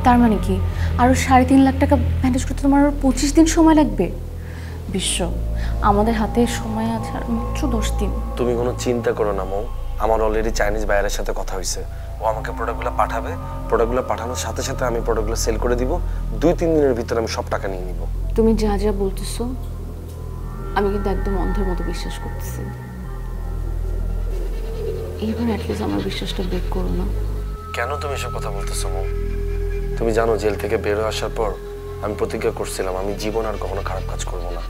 তার মানে কি আরো 3.5 লাখ টাকা ম্যানেজ করতে তোমার আরো 25 দিন সময় লাগবে? বিশ্ব, আমাদের হাতে সময় আছে আর মাত্র 10 দিন। তুমি কোনো চিন্তা করো না মৌ, আমার অলরেডি চাইনিজ বায়ারের সাথে কথা হয়েছে। ও আমাকে প্রোডাক্টগুলো পাঠাবে, প্রোডাক্টগুলো পাঠানোর সাথে সাথে আমি প্রোডাক্টগুলো সেল করে দিব। 2-3 দিনের ভিতরে আমি সব টাকা নিয়ে নিব। তুমি যা যা বলতেছো আমি কিন্তু একদম অন্ধের মতো বিশ্বাস করতেছি। এইবার অ্যাটলিস্ট আমার বিশ্বাসটা ব্রেক করো না। কেন তুমি এসব কথা বলতেছো মৌ? তুমি জানো জেল থেকে বের হয়ে আসার পর আমি প্রতিজ্ঞা করছিলাম আমি জীবন আর কখনো খারাপ কাজ করব না।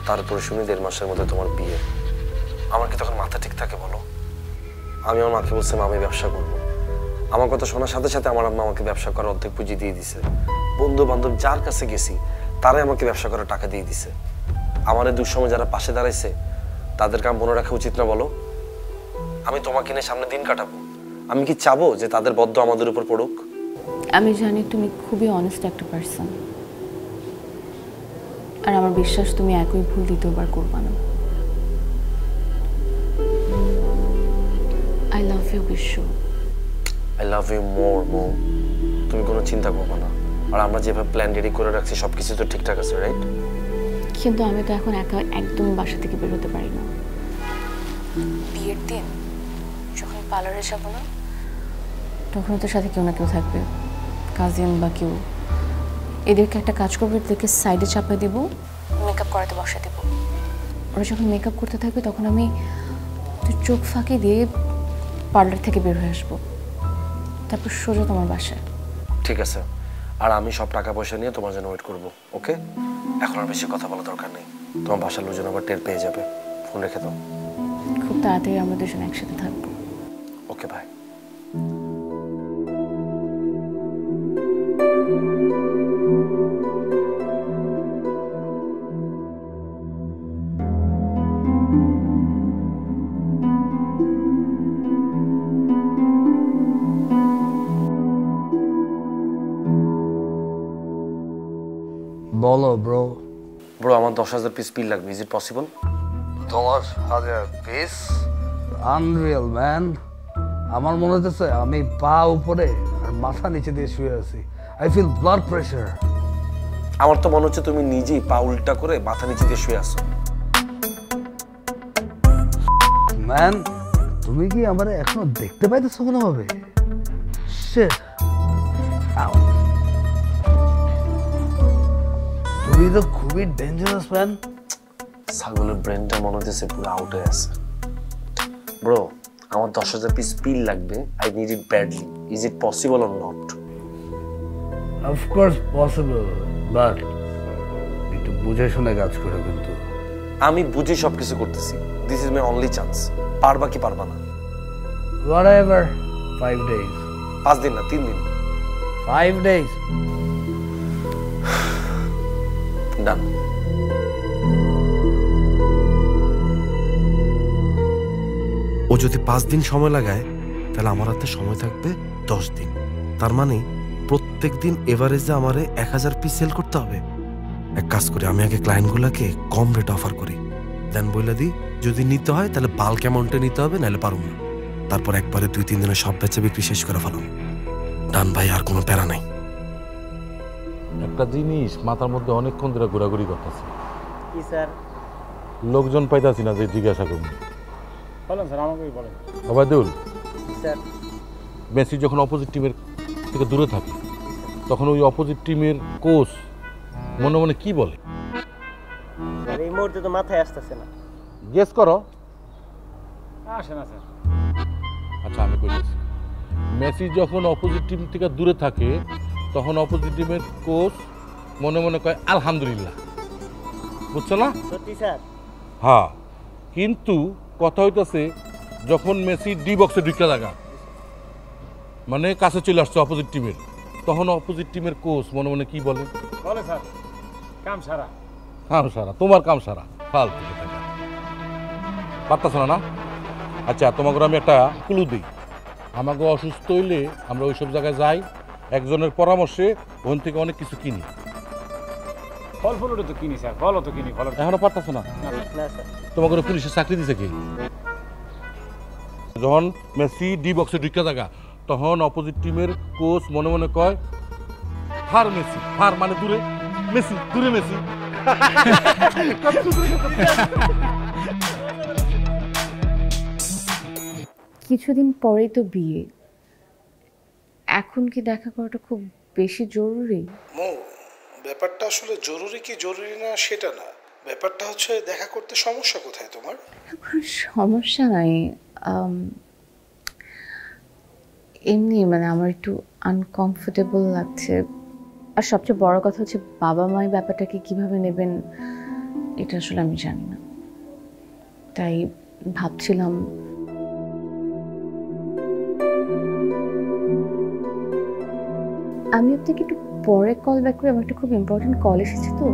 তারপরে শুনি 1.5 মাসের মধ্যে তোমার বিয়ে। আমার কি তখন মাথা ঠিক থাকে বলো? আমি আমার মাকে বলছিলাম আমি ব্যবসা করব। আমার কথা শোনার সাথে সাথে আমার আম্মা আমাকে ব্যবসা করার অর্ধেক পুঁজি দিয়ে দিছে। বন্ধু বান্ধব যার কাছে গেছি তারাই আমাকে ব্যবসা করার টাকা দিয়ে দিছে। আমার এই দুঃসময় যারা পাশে দাঁড়াইছে তাদেরকে আমি মনে রাখা উচিত না বলো? আমি তোমাকে নিয়ে সামনে দিন কাটাবো, আমি কি চাবো যে তাদের বদ্ধ আমাদের উপর পড়ুক? আমি জানি তুমি খুবই অনেস্ট একটা পারসন, আর আমার বিশ্বাস তুমি একই ভুল দ্বিতীয়বার করবা না। I love you বিশ্ব। I love you more মৌ। তুমি কোনো চিন্তা করবে না, আর আমরা যেভাবে প্ল্যান রেডি করে রাখছি সবকিছু তো ঠিকঠাক আছে, রাইট? কিন্তু আমি তো এখন একা একদম বাসা থেকে বের হতে পারি না। বিয়ের দিন যখন পার্লারে যাব না তখন তো সাথে কেউ না কেউ থাকবে, কাজিন বা কেউ। এদেরকে একটা কাজ করবো, এদেরকে সাইডে চাপিয়ে দেবো, মেকআপ করাতে বসে দেবো। ওরা যখন মেকআপ করতে থাকবে তখন আমি চোখ ফাঁকি দিয়ে পার্লার থেকে বের হয়ে আসবো, তারপর সোজা তোমার বাসায়। ঠিক আছে, আর আমি সব টাকা পয়সা নিয়ে তোমার জন্য ওয়েট করবো, ওকে? এখন আর বেশি কথা বলা দরকার নেই, তোমার বাসার লোকজন আবার টের পেয়ে যাবে। ফোন রেখে দাও। খুব তাড়াতাড়ি আমরা দুজন একসাথে থাকবো। Okay bye. বলো ব্রো। ব্রো আমার 10,000 পিস পিল লাগবে, ইজ ইট পসিবল? তোমার 1000 পিস? Unreal man. আমার মনে হচ্ছে আমি পা উপরে আর মাথা নিচে দিয়ে শুয়ে আছি। I feel blood pressure. আমার তো মনে হচ্ছে তুমি নিজেই পা উল্টা করে মাথা নিচে দিয়ে শুয়ে আছো। ম্যান, তুমি কি আমারে এখনো দেখতে পাইতেছো কোনোভাবে? শিট। আউ। তুমি তো খুবই ডেঞ্জারাস ম্যান। ছাগলের ব্রেনটা মনে হচ্ছে পুরো আউট হয়ে আছে। ব্রো আমার 10,000 পিস পিল লাগবে, I need it badly, is it possible or not? Of course possible, but একটু বুঝে শুনে কাজ করো কিন্তু। আমি বুঝে সবকিছু করতেছি, this is my only chance. পারবা কি পারবা না? Whatever, 5 days. 5 দিন না 3 দিন। 5 days. ডান। ও যদি 5 দিন সময় লাগায় তাহলে আমার হাতে সময় থাকবে 10 দিন। তার মানে প্রত্যেক দিন এভারেজে আমারে 1000 পিস সেল করতে হবে। এক কাজ করি, আমি আগে ক্লায়েন্টগুলোকে কম রেট অফার করি, দেন বলে দিই যদি নিতে হয় তাহলে বাল্ক অ্যামাউন্টে নিতে হবে, নাহলে পারুম না। তারপর একবারে 2-3 দিনে সব বেচে বিক্রি শেষ করে ফেলাম। ডান ভাই, আর কোনো প্যারা নাই। একটা জিনিস মাথার মধ্যে অনেকক্ষণ ধরে ঘোরাঘুরি করতেছে। কি স্যার? লোকজন পাইতাছি না যে জিজ্ঞাসা করব। বলেন স্যার, আমাকেই বলেন। ওবায়দুল স্যার, মেসি যখন অপোজিট টিমের থেকে দূরে থাকে তখন ওই অপোজিট টিমের কোচ মনে মনে কি বলে? স্যার এই মুহূর্তে তো মাথায় আসতেছে না। গেস করো। আসে না স্যার। আচ্ছা আমি কইতেছি, মেসি যখন অপোজিট টিম থেকে দূরে থাকে তখন অপোজিট টিমের কোচ মনে মনে কয় আলহামদুলিল্লাহ, বুঝছো না? সত্যি স্যার? হ্যাঁ, কিন্তু কথা হইতেছে যখন মেসি ডি বক্সে ঢুকে লাগা, মানে কাছে চলে আসছে অপোজিট টিমের, তখন অপোজিট টিমের কোচ মনে মনে কি বলে? বলে স্যার কাম সারা। কাম সারা? তোমার কাম সারা ফালতু পারতাছ না? আচ্ছা তোমাকে আমি একটা ক্লু দিই। আমাকে অসুস্থ হইলে আমরা ওইসব জায়গায় যাই, একজনের পরামর্শে ওখান থেকে অনেক কিছু কিনি। ফল ফুলও তো কিনি স্যার, ফলও তো কিনি। ফল এখনো পারতাছ না? তোমাকে পুলিশের চাকরি দিছে কি? যখন মেসি ডি বক্সে ঢুকে থাকা তখন অপোজিট টিমের কোচ মনে মনে কয় ফার মেসি, ফার মানে দূরে মেসি, দূরে মেসি। কিছুদিন পরেই তো বিয়ে, এখন কি দেখা করাটা খুব বেশি জরুরি? ব্যাপারটা আসলে জরুরি কি জরুরি না সেটা না, ব্যাপারটা হচ্ছে দেখা করতে সমস্যা কোথায় তোমার? সমস্যা নাই, এমনি মানে আমার একটু আনকমফোর্টেবল লাগছে। আর সবচেয়ে বড় কথা হচ্ছে বাবা মা ব্যাপারটাকে কিভাবে নেবেন এটা আসলে আমি জানি না, তাই ভাবছিলাম আমি আপনাকে একটু পরে কল ব্যাক করে, আমার একটা খুব ইম্পর্টেন্ট কল এসেছে। তো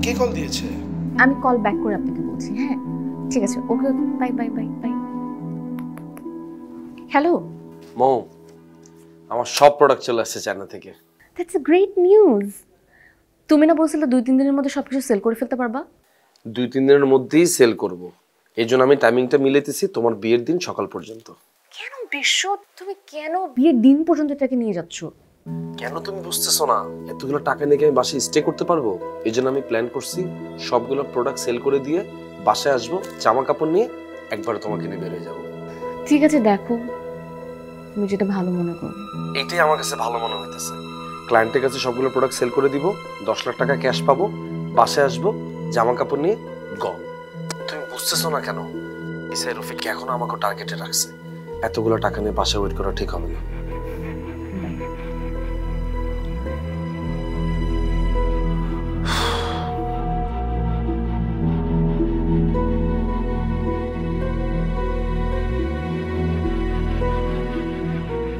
কে কল দিয়েছে? আমি কল ব্যাক করে আপনাকে বলছি। হ্যাঁ ঠিক আছে, okay okay, bye bye bye bye. Hello Mou, আমার সব প্রোডাক্ট চলে আসছে চায়না থেকে। That's a great news. তুমি না বলছিলে 2-3 দিনের মধ্যে সবকিছু সেল করে ফেলতে পারবা? 2-3 দিনের মধ্যেই সেল করব, এই জন্য আমি টাইমিংটা মিলাইতেছি তোমার বিয়ের দিন সকাল পর্যন্ত। কেন বিশ্ব, তুমি কেন বিয়ের দিন পর্যন্ত এটাকে নিয়ে যাচ্ছ? কেন তুমি বুঝতেছো না? এতগুলো টাকা নিয়ে আমি বাসায় স্টে করতে পারবো? এই জন্য আমি প্ল্যান করছি সবগুলো প্রোডাক্ট সেল করে দিয়ে বাসায় আসবো, জামা কাপড় নিয়ে একবারে তোমাকে নিয়ে বেরিয়ে যাবো। ঠিক আছে, দেখো তুমি যেটা ভালো মনে করো। এটাই আমার কাছে ভালো মনে হইতেছে। ক্লায়েন্টের কাছে সবগুলো প্রোডাক্ট সেল করে দিব, 10 লাখ টাকা ক্যাশ পাবো, বাসায় আসবো, জামা কাপড় নিয়ে গো। তুমি বুঝতেছো না কেন? ইসাই রফিক এখনো আমাকে টার্গেটে রাখছে, এতগুলো টাকা নিয়ে বাসায় ওয়েট করা ঠিক হবে না।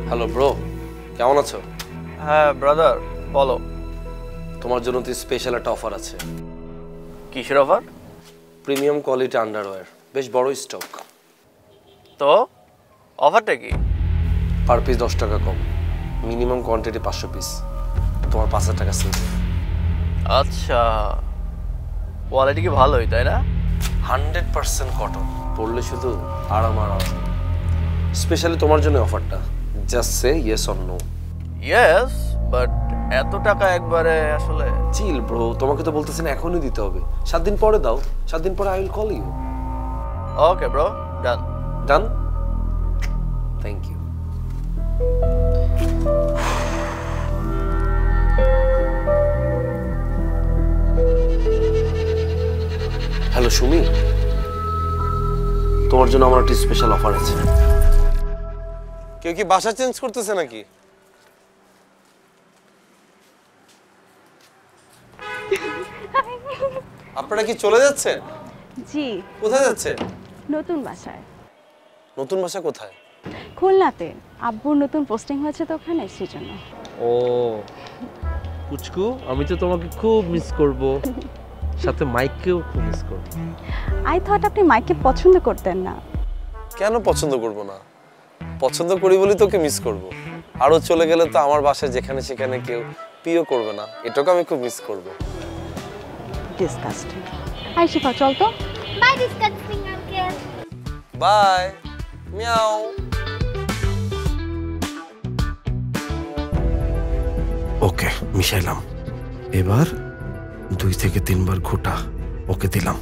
হ্যালো ব্রো, কেমন আছো? হ্যাঁ ব্রাদার, বলো। তোমার জন্য তো স্পেশাল একটা অফার আছে। কিসের অফার? প্রিমিয়াম কোয়ালিটি আন্ডারওয়্যার, বেশ বড় স্টক। তো অফারটা কি? পার পিস 10 টাকা কম, মিনিমাম কোয়ান্টিটি 500 পিস, তোমার 5,000 টাকা সেল। আচ্ছা, কোয়ালিটি কি ভালোই তাই না? 100% কটন, পরলে শুধু আরাম আরাম। স্পেশালি তোমার জন্য অফারটা, just say yes or no. Yes, but এত টাকা একবারে আসলে চিল ব্রো, তোমাকে তো বলতেছেন এখনই দিতে হবে, 7 দিন পরে দাও, 7 দিন পরে I will call you. Okay bro, done done, thank you. হ্যালো সুমি, তোমার জন্য আমার একটা স্পেশাল অফার আছে। কেউ কি বাসা চেঞ্জ করতেছে নাকি? আপনারা কি চলে যাচ্ছেন? জি। কোথায় যাচ্ছেন? নতুন বাসায়। নতুন বাসা কোথায়? খুলনাতে, আব্বুর নতুন পোস্টিং হয়েছে তো ওখানে, সেজন্য। ও পুচকু, আমি তো তোমাকে খুব মিস করব, সাথে মাইককেও খুব মিস করব। আই থট আপনি মাইককে পছন্দ করতেন না। কেন পছন্দ করব না? পছন্দ করি বলি তোকে মিস করব। আরো চলে গেলে তো আমার বাসায় যেখানে সেখানে কেউ পিও করবে না, এটাকে আমি খুব মিস করব। ডিসকাস্টিং। আই শিফা, চল তো। Bye disgusting uncle. Bye meow. Okay মিশাইলাম, এবার 2 থেকে 3 বার ঘোটা ওকে দিলাম।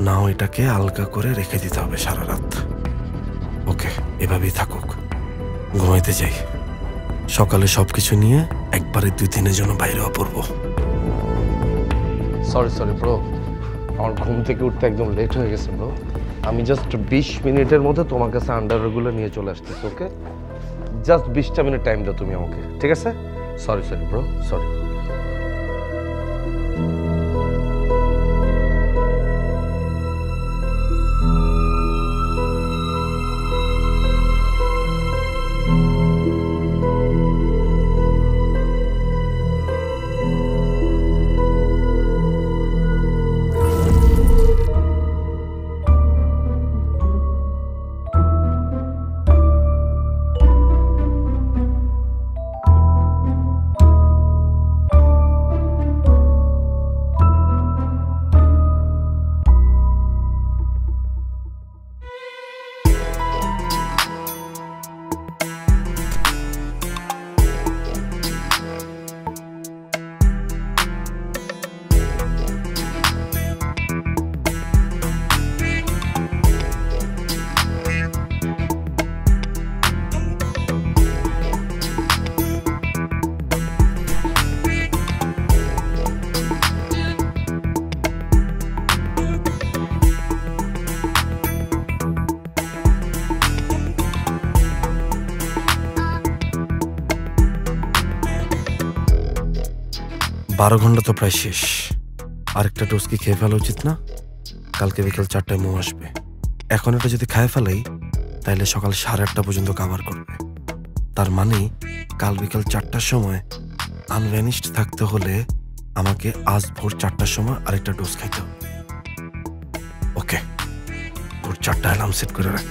নাও এটাকে আলগা করে রেখে দিতে হবে সারা রাত। ওকে, এভাবেই থাকুক, ঘুমাইতে যাই। সকালে সবকিছু নিয়ে একবারে 2 দিনের জন্য বাইরেও পড়বো। সরি ব্রো, আমার ঘুম থেকে উঠতে একদম লেট হয়ে গেছে ব্রো। আমি জাস্ট 20 মিনিটের মধ্যে তোমার কাছে আন্ডারওয়্যারগুলো নিয়ে চলে আসতেছি। ওকে, জাস্ট 20টা মিনিট টাইম দাও তুমি আমাকে, ঠিক আছে? Sorry bro, sorry. বারো ঘন্টা তো প্রায় শেষ, আরেকটা ডোজ কি খেয়ে ফেলা উচিত না? কালকে বিকেল 4টায় মো আসবে। এখন এটা যদি খায় ফেলাই তাহলে সকাল 8:30 পর্যন্ত কাভার করবে। তার মানে কাল বিকাল 4টার সময় আনভ্যানিশড থাকতে হলে আমাকে আজ ভোর 4টার সময় আরেকটা ডোজ খাইতে হবে। ওকে, ভোর 4টা অ্যালার্ম সেট করে রাখ।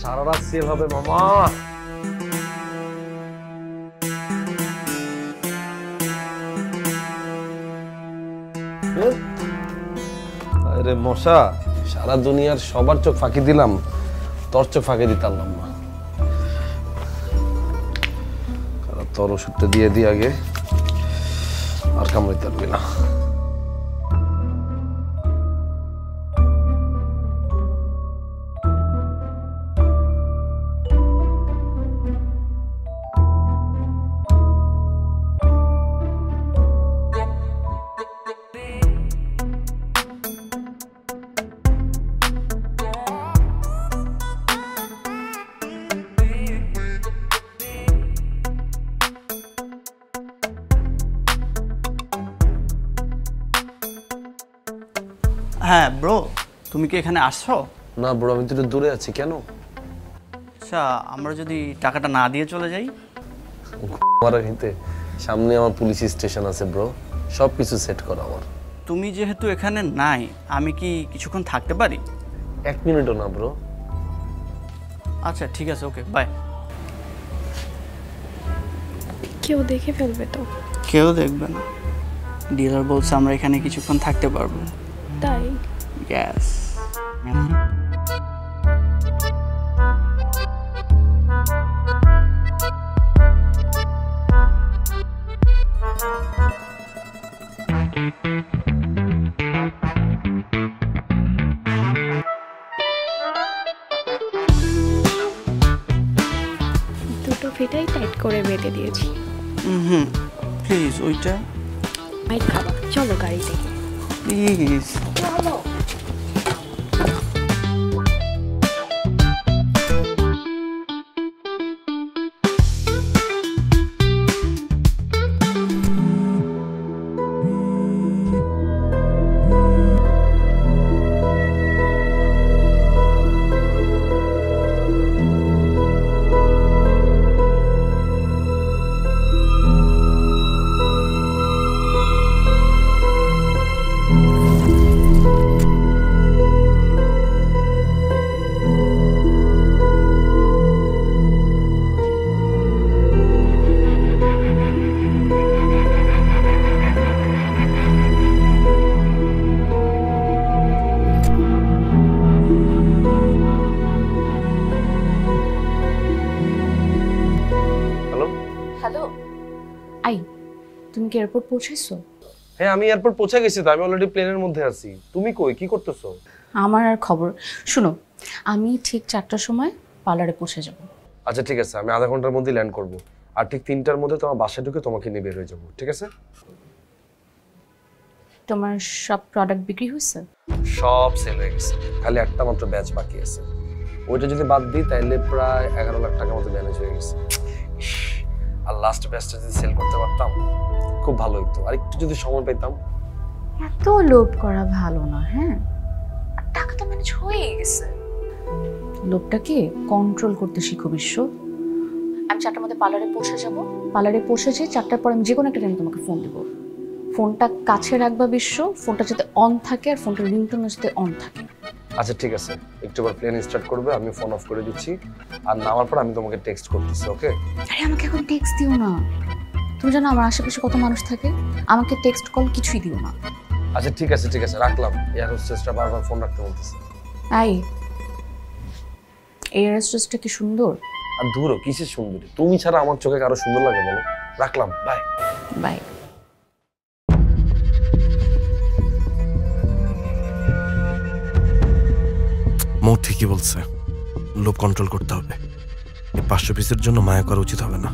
সারা রাত সেল হবে মামা। আরে মশা, সারা দুনিয়ার সবার চোখ ফাঁকি দিলাম, তোর চোখ ফাঁকি দিতে পারলাম না। তোর ওষুধটা দিয়ে দিই আগে, আর কামড়াইতে পারবি না। হ্যাঁ ব্রো, তুমি কি এখানে আসছো? না ব্রো, আমি তো একটু দূরে আছি। কেন? আচ্ছা, আমরা যদি টাকাটা না দিয়ে চলে যাই? সামনে আমার পুলিশ স্টেশন আছে ব্রো, সব কিছু সেট করা আমার। তুমি যেহেতু এখানে নাই, আমি কি কিছুক্ষণ থাকতে পারি? 1 মিনিটও না ব্রো। আচ্ছা ঠিক আছে, ওকে বাই। কেউ দেখে ফেলবে তো? কেউ দেখবে না, ডিলার বলছে আমরা এখানে কিছুক্ষণ থাকতে পারবো। তাই? গ্যাস দুটো ফিটাই টাইট করে বেঁধে দিয়েছি। প্লিজ ওইটা মাইক খাবা, চলো গাড়ি থেকে। প্লিজ চলো। হ্যালো, আই তুমি কি এয়ারপোর্ট পৌঁছেছো? হ্যাঁ আমি এয়ারপোর্ট পৌঁছে গেছি তো, আমি অলরেডি প্লেনের মধ্যে আছি। তুমি কই, কি করতেছো? আমার আর খবর। শুনো, আমি ঠিক 4টার সময় পার্লারে পৌঁছে যাব। আচ্ছা ঠিক আছে, আমি আধা ঘন্টার মধ্যে ল্যান্ড করব, আর ঠিক 3টার মধ্যে তোমার বাসায় ঢুকে তোমাকে নিয়ে বের হয়ে যাবো, ঠিক আছে? তোমার সব প্রোডাক্ট বিক্রি হয়েছে? সব সেল হয়ে গেছে, খালি একটা মাত্র ব্যাচ বাকি আছে। ওইটা যদি বাদ দিই তাহলে প্রায় 11 লাখ টাকার মতো ম্যানেজ হয়ে গেছে। আর লাস্ট ব্যাচটা যদি সেল করতে পারতাম খুব ভালো হতো, আর একটু যদি সময় পেতাম। এত লোভ করা ভালো না, হ্যাঁ? আর টাকা তো ম্যানেজ হয়ে গেছে। লোভটাকে কন্ট্রোল করতে শিখো বিশ্ব। আমি 4টার মধ্যে পার্লারে পৌঁছে যাব। পার্লারে পৌঁছে যেয়ে 4টার পর আমি যে কোনো একটা টাইমে তোমাকে ফোন দেবো। ফোনটা কাছে রাখবা বিশ্ব, ফোনটা যাতে অন থাকে আর ফোনটার রিংটোন যাতে অন থাকে। আচ্ছা ঠিক আছে, একটু পর প্লেন স্টার্ট করবে, আমি ফোন অফ করে দিচ্ছি, আর নামার পর আমি তোমাকে টেক্সট করতেছি, ওকে? আরে আমাকে এখন টেক্সট দিও না, তুমি জানো আমার আশেপাশে কত মানুষ থাকে, আমাকে টেক্সট কল কিছুই দিও না। আচ্ছা ঠিক আছে ঠিক আছে, রাখলাম। এয়ার হোস্টেসটা বারবার ফোন রাখতে বলতেছে। আই এয়ার হোস্টেসটা কি সুন্দর? আর দূরও কিসের সুন্দরী, তুমি ছাড়া আমার চোখে কারো সুন্দর লাগে বলো? রাখলাম, বাই বাই। মৌ ঠিকই বলছে, লোভ কন্ট্রোল করতে হবে। এই 500 পিসের জন্য মায়া করা উচিত হবে না।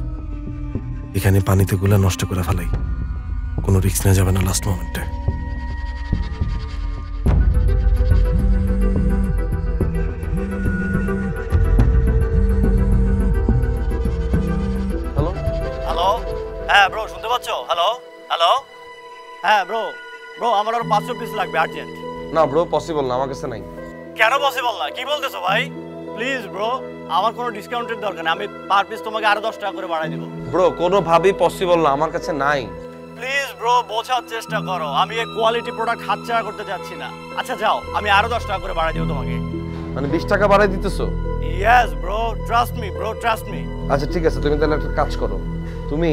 এখানে পানিতে গুলা নষ্ট করে ফেলাই, কোনো রিস্ক নেওয়া যাবে না লাস্ট মোমেন্টে। হ্যালো, হ্যাঁ ব্রো শুনতে পাচ্ছ? হ্যালো হ্যালো, হ্যাঁ ব্রো ব্রো আমার আরো 500 পিস লাগবে আর্জেন্ট। না ব্রো, পসিবল না, আমার কাছে নাই। কেন পসিবল না? কি বলতেছো ভাই? প্লিজ ব্রো, আমার কোনো ডিসকাউন্টের দরকার নেই, আমি পার পিস তোমাকে আরো 10 টাকা করে বাড়াই দেব। ব্রো কোনোভাবেই পসিবল না, আমার কাছে নাই। প্লিজ ব্রো বোঝার চেষ্টা করো, আমি এই কোয়ালিটি প্রোডাক্ট হাতছাড়া করতে যাচ্ছি না। আচ্ছা যাও, আমি আরো 10 টাকা করে বাড়াই দেব তোমাকে। মানে 20 টাকা বাড়াই দিতেছো? Yes bro, trust me bro, trust me. আচ্ছা ঠিক আছে, তুমি তাহলে একটা কাজ করো, তুমি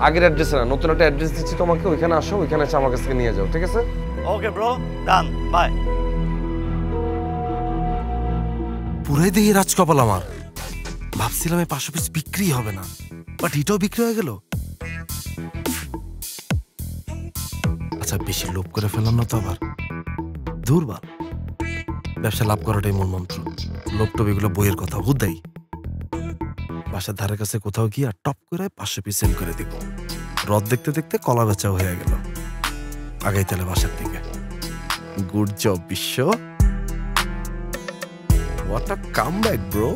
আগের অ্যাড্রেসে না, নতুন একটা অ্যাড্রেস দিচ্ছি তোমাকে, ওইখানে আসো, ওইখানে এসে আমার কাছ থেকে নিয়ে যাও, ঠিক আছে? Okay bro, done, bye. পুরাই দেহি রাজকপাল আমার। ভাবছিলাম এই 500 পিস বিক্রি হবে না, বাট এটাও বিক্রি হয়ে গেল। আচ্ছা বেশি লোভ করে ফেললাম না তো আবার? দুর্বল ব্যবসা লাভ করাটাই মূল মন্ত্র। লোভ টোপ এগুলো বইয়ের কথা, হুদাই। বাসার ধারে কাছে কোথাও গিয়ে টপ করে 500 পিস সেল করে দিব। রদ দেখতে দেখতে কলা বেচাও হয়ে গেল। আগাই তাহলে বাসার দিকে। গুড জব বিশ্ব, what a comeback bro.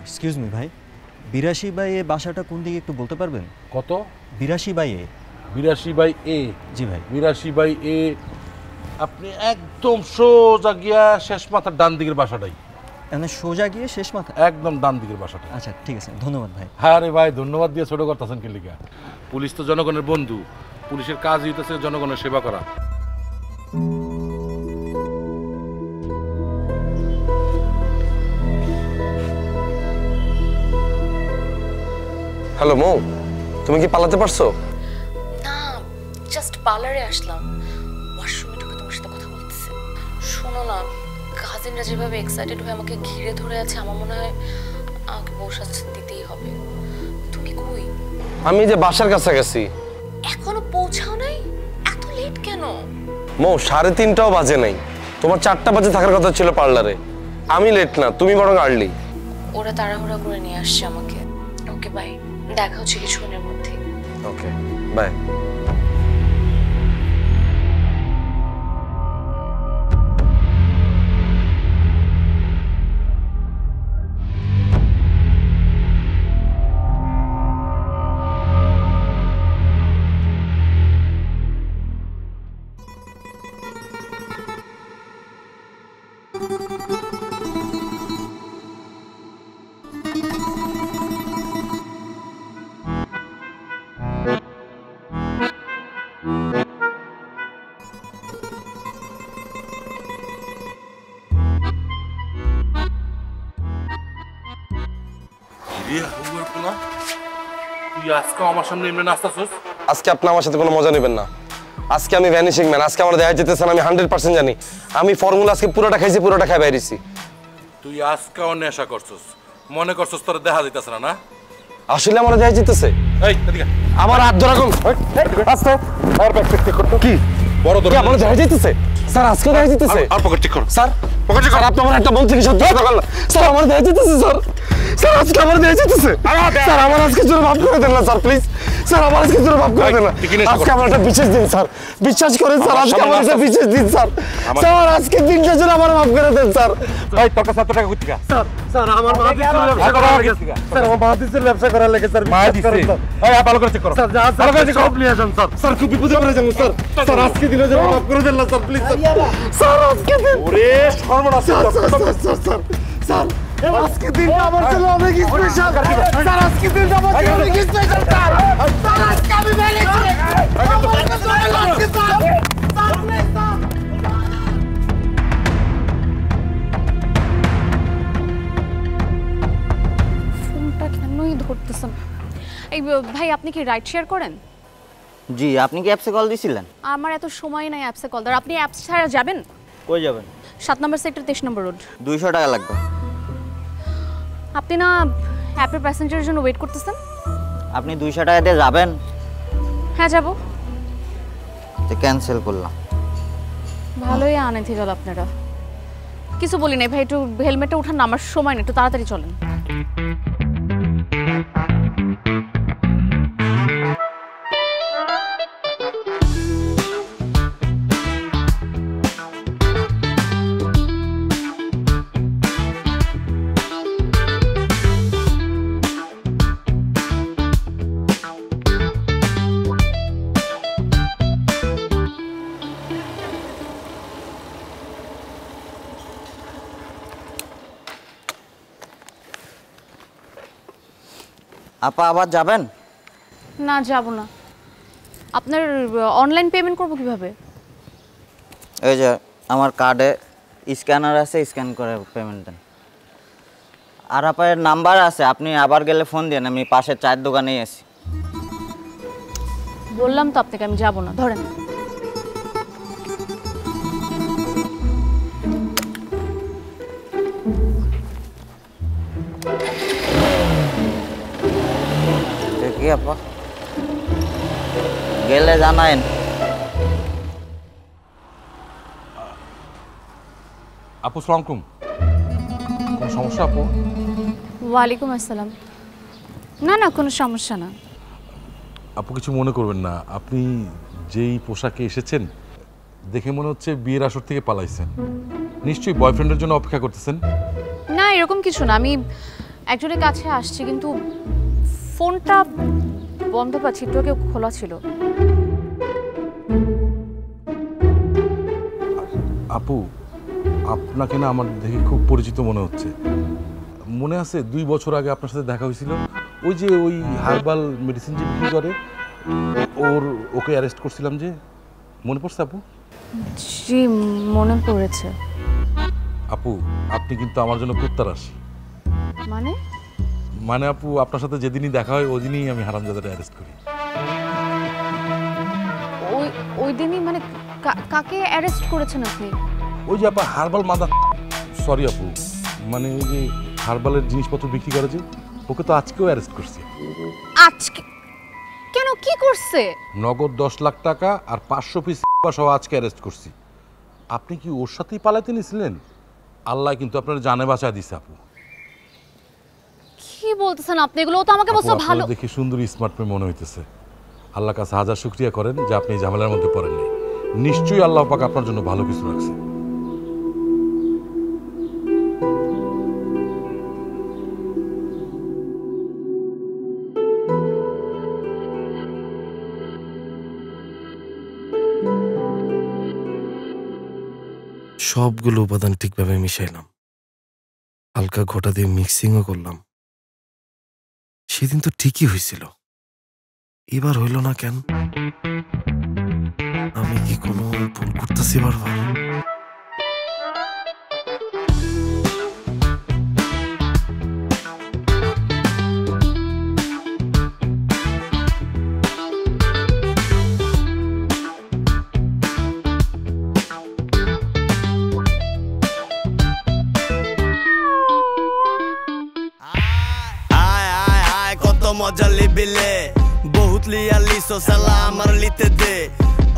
Excuse me ভাই, 82 বাই এ বাসাটা কোন দিকে একটু বলতে পারবেন? কত? 82 বাই এ। 82 বাই এ? জি ভাই। 82 বাই এ, আপনি একদম সোজা গিয়া শেষ মাথার ডান দিকের বাসাটাই। মানে সোজা গিয়ে শেষ মাথা? একদম ডান দিকের বাসাটা। আচ্ছা ঠিক আছে, ধন্যবাদ ভাই। হ্যাঁ রে ভাই, ধন্যবাদ দিয়ে ছোট করতেছেন কি লিগা? পুলিশ তো জনগণের বন্ধু, পুলিশের কাজ হইতেছে জনগণের সেবা করা। হ্যালো মৌ, তুমি কি পালাতে পারছো? না, জাস্ট পার্লারে আসলাম, ওয়াশরুমে ঢুকে তোমার সাথে কথা বলতেছি। শোনো না, কাজিনরা যেভাবে এক্সাইটেড হয়ে আমাকে ঘিরে ধরে আছে, আমার মনে হয় আমাকে বসা দিতেই হবে। তুমি কই? আমি যে বাসার কাছে গেছি। এখনো পৌঁছাও নাই? এত লেট কেন? মৌ 3:30টাও বাজে নাই, তোমার 4টা বাজে থাকার কথা ছিল পার্লারে। আমি লেট না, তুমি বরং আর্লি। ওরা তাড়াহুড়া করে নিয়ে আসছে আমাকে। ওকে বাই, দেখা হচ্ছে কিছুক্ষণের মধ্যে। Okay bye. তুই আজকে আমার সামনে এমনি নাচতাছস? আজকে আপনি আমার সাথে কোনো মজা নেবেন না। আজকে আমি ভ্যানিশিং ম্যান, আজকে আমার দেখা যেতেছেন, আমি 100% জানি। আমি ফর্মুলা আজকে পুরোটা খাইছি, পুরোটা খাই বাইরেছি। তুই আজকেও নেশা করছস, মনে করছস তোর দেখা যাইতাছে না? না আসলে আমার দেখা যেতেছে। এই এদিকে আমার হাত ধরা কম আস্তে। আর ব্যাক চেক করতে কি বড় ধরে আমার দেখা যেতেছে স্যার, আজকে দেখা যেতেছে। আর পকেট চেক কর স্যার, পকেট চেক কর। আপনি আমার একটা বলতে কি সত্যি কথা বললেন? স্যার আমার দেখা যেতেছে স্যার। স্যার আজকে আমার দেখা যেতেছে। স্যার আমার আজকে জোরে মাফ করে দেন না স্যার, প্লিজ। স্যার আমার আজকে জোরে মাফ করে দেন না। আজকে আমার একটা বিশেষ দিন স্যার, বিশ্বাস করেন স্যার, আজকে আমার একটা বিশেষ দিন স্যার। স্যার আজকে দিনটা জন্য আমার মাফ করে দেন স্যার। ভাই তোর কাছে 7 টাকা কই থেকে? স্যার স্যার আমার মা দিছিল ব্যবসা করার লেগে। স্যার আমার মা দিছিল ব্যবসা করার লেগে স্যার। মা দিছে। এই ভালো করে চেক করো স্যার, যা ভালো করে চেক করো। যান স্যার। স্যার খুব বিপদে পড়ে যাবো স্যার। স্যার আজকে দিনের জন্য মাফ করে দেন না স্যার, প্লিজ স্যার। স্যার আজকে দিন ওরে সর্বনাশ। স্যার স্যার স্যার আজকে দিনটা আমার জন্য অনেক স্পেশাল। স্যার আজকে দিনটা আমার জন্য অনেক স্পেশাল স্যার। স্যার আজকে আমি ভ্যালি করে আজকে স্যার। Sir please sir. ফোনটা কেনই ধরতেছেন? এই ভাই, আপনি কি রাইড শেয়ার করেন? জি, আপনি কি অ্যাপসে কল দিছিলেন? আমার এত সময় নাই অ্যাপসে কল দেওয়ার। আপনি অ্যাপস ছাড়া যাবেন? কই যাবেন? 7 নম্বর সেক্টর 23 নম্বর রোড। 200 টাকা লাগবে। আপনি না অ্যাপের প্যাসেঞ্জারের জন্য ওয়েট করতেছেন? আপনি 200 টাকা দিয়ে যাবেন? হ্যাঁ যাব। তো ক্যান্সেল করলাম। ভালোই আনেথি গেল আপনারা। কিছু বলি নাই ভাই, একটু হেলমেটটা উঠান না, আমার সময় নেই, একটু তাড়াতাড়ি চলেন। আপা আবার যাবেন? না যাব না। আপনার অনলাইন পেমেন্ট করব কিভাবে? এই যে আমার কার্ডে স্ক্যানার আছে, স্ক্যান করে পেমেন্ট দেন। আর আপনার নাম্বার আছে, আপনি আবার গেলে ফোন দেন, আমি পাশের চায়ের দোকানেই আছি। বললাম তো আপনাকে আমি যাব না, ধরেন। কি আপা গেলে জানায়েন। আপু সালাম আলাইকুম। কোনো সমস্যা আপু? ওয়ালাইকুম আসসালাম। না না, কোনো সমস্যা না। আপু কিছু মনে করবেন না, আপনি যেই পোশাকে এসেছেন দেখে মনে হচ্ছে বিয়ের আসর থেকে পালাইছেন। নিশ্চয়ই বয়ফ্রেন্ডের জন্য অপেক্ষা করতেছেন। না এরকম কিছু না, আমি একজনের কাছে আসছি, কিন্তু ফোনটা বন্ধ পাচ্ছি, একটু আগে খোলা ছিল। আপু আপনাকে না আমার দেখে খুব পরিচিত মনে হচ্ছে। মনে আছে 2 বছর আগে আপনার সাথে দেখা হয়েছিল, ওই যে ওই হার্বাল মেডিসিন যে বিক্রি করে, ওকে অ্যারেস্ট করছিলাম যে, মনে পড়ছে আপু? জি মনে পড়েছে। আপু আপনি কিন্তু আমার জন্য প্রত্যারাশি। মানে আপু আপনার সাথে যেদিনই দেখা হয় ওই দিনই আমি হারামজাদারে অ্যারেস্ট করি। ওই দিনই মানে কাকে অ্যারেস্ট করেছেন আপনি? ওই যে আপা হার্বাল মাদা, সরি আপু, মানে ওই যে হার্বালের জিনিসপত্র বিক্রি করে যে, ওকে তো আজকেও অ্যারেস্ট করছি। আজকে? কেন, কি করছে? নগদ 10 লাখ টাকা আর 500 পিস সহ আজকে অ্যারেস্ট করছি। আপনি কি ওর সাথেই পালাতে নিছিলেন? আল্লাহ কিন্তু আপনার জানে বাঁচা দিছে আপু। কি বলতেছেন আপনি এগুলো? তো আমাকে বলছো ভালো দেখি সুন্দর স্মার্ট মেয়ে মনে হইতেছে। আল্লাহর কাছে হাজার শুকরিয়া করেন যে আপনি এই ঝামেলার মধ্যে পড়েননি। নিশ্চয়ই আল্লাহ পাক আপনার জন্য ভালো কিছু রাখছে। সবগুলো উপাদান ঠিকভাবে মিশাইলাম, হালকা ঘোটা দিয়ে মিক্সিংও করলাম। সেদিন তো ঠিকই হয়েছিল, এবার হইল না কেন? আমি কি কোনো ভুল করতেছি বারবার? মজা লিবিলে বহুত লিয়া লিসো সালা আমার লিতে দে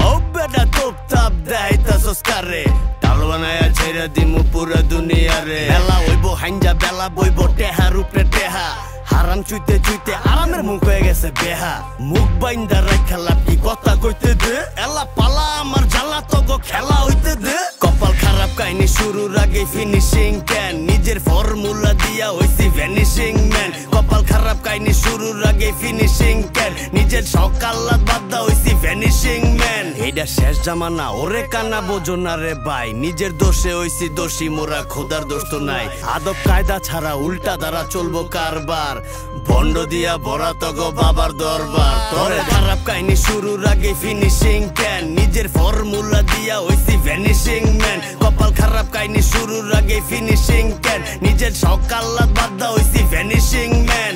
ও বেটা তোপ তাপ দেখাইতাছস কারে টাল বানায়া ছেড়ে দিমু পুরা দুনিয়া রে বেলা হইবো হাইঞ্জা বেলা বইবো টেহার উপরে টেহা হারাম চুইতে চুইতে আরামের মুখ হয়ে গেছে বেহা মুখ বাইন্দা রাখা লাপি কথা কইতে দে এলা পালা আমার জ্বালা তো গো খেলা হইতে দে কপাল খারাপ কাহিনী শুরুর আগে ফিনিশিং ক্যান নিজের ফর্মুলা দিয়া হইছি ভ্যানিশিং ম্যান কপাল খারাপ কাহিনী শুরুর আগে ফিনিশিং ক্যান নিজের সকাল্লাত বাদ্দা হইছি ভ্যানিশিং ম্যান এইটা শেষ জামানা ওরে কানা বোঝো না রে ভাই নিজের দোষে হইছি দোষী মোরা খোদার দোষ তো নাই আদব কায়দা ছাড়া উল্টা দ্বারা চলবো কারবার বন্ড দিয়া ভরা তো গো বাবার দরবার তোরে খারাপ কাহিনী শুরুর আগে ফিনিশিং ক্যান নিজের ফর্মুলা দিয়া হইছি ভ্যানিশিং ম্যান কপাল খারাপ কাহিনী শুরুর আগে ফিনিশিং ক্যান নিজের সকাল্লাত বাদ্দা হইছি ভ্যানিশিং ম্যান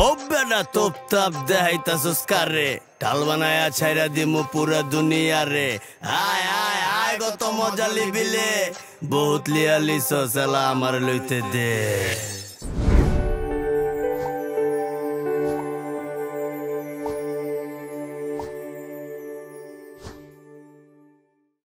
ও বেটা তোপ তাপ দেখাইতাছস কারে টাল বানায়া ছাইরা দিমু পুরা দুনিয়া রে আয় আয় আয় কত মজা লিবিলে বহুত লিয়া লিসো সালা আমার লইতে দে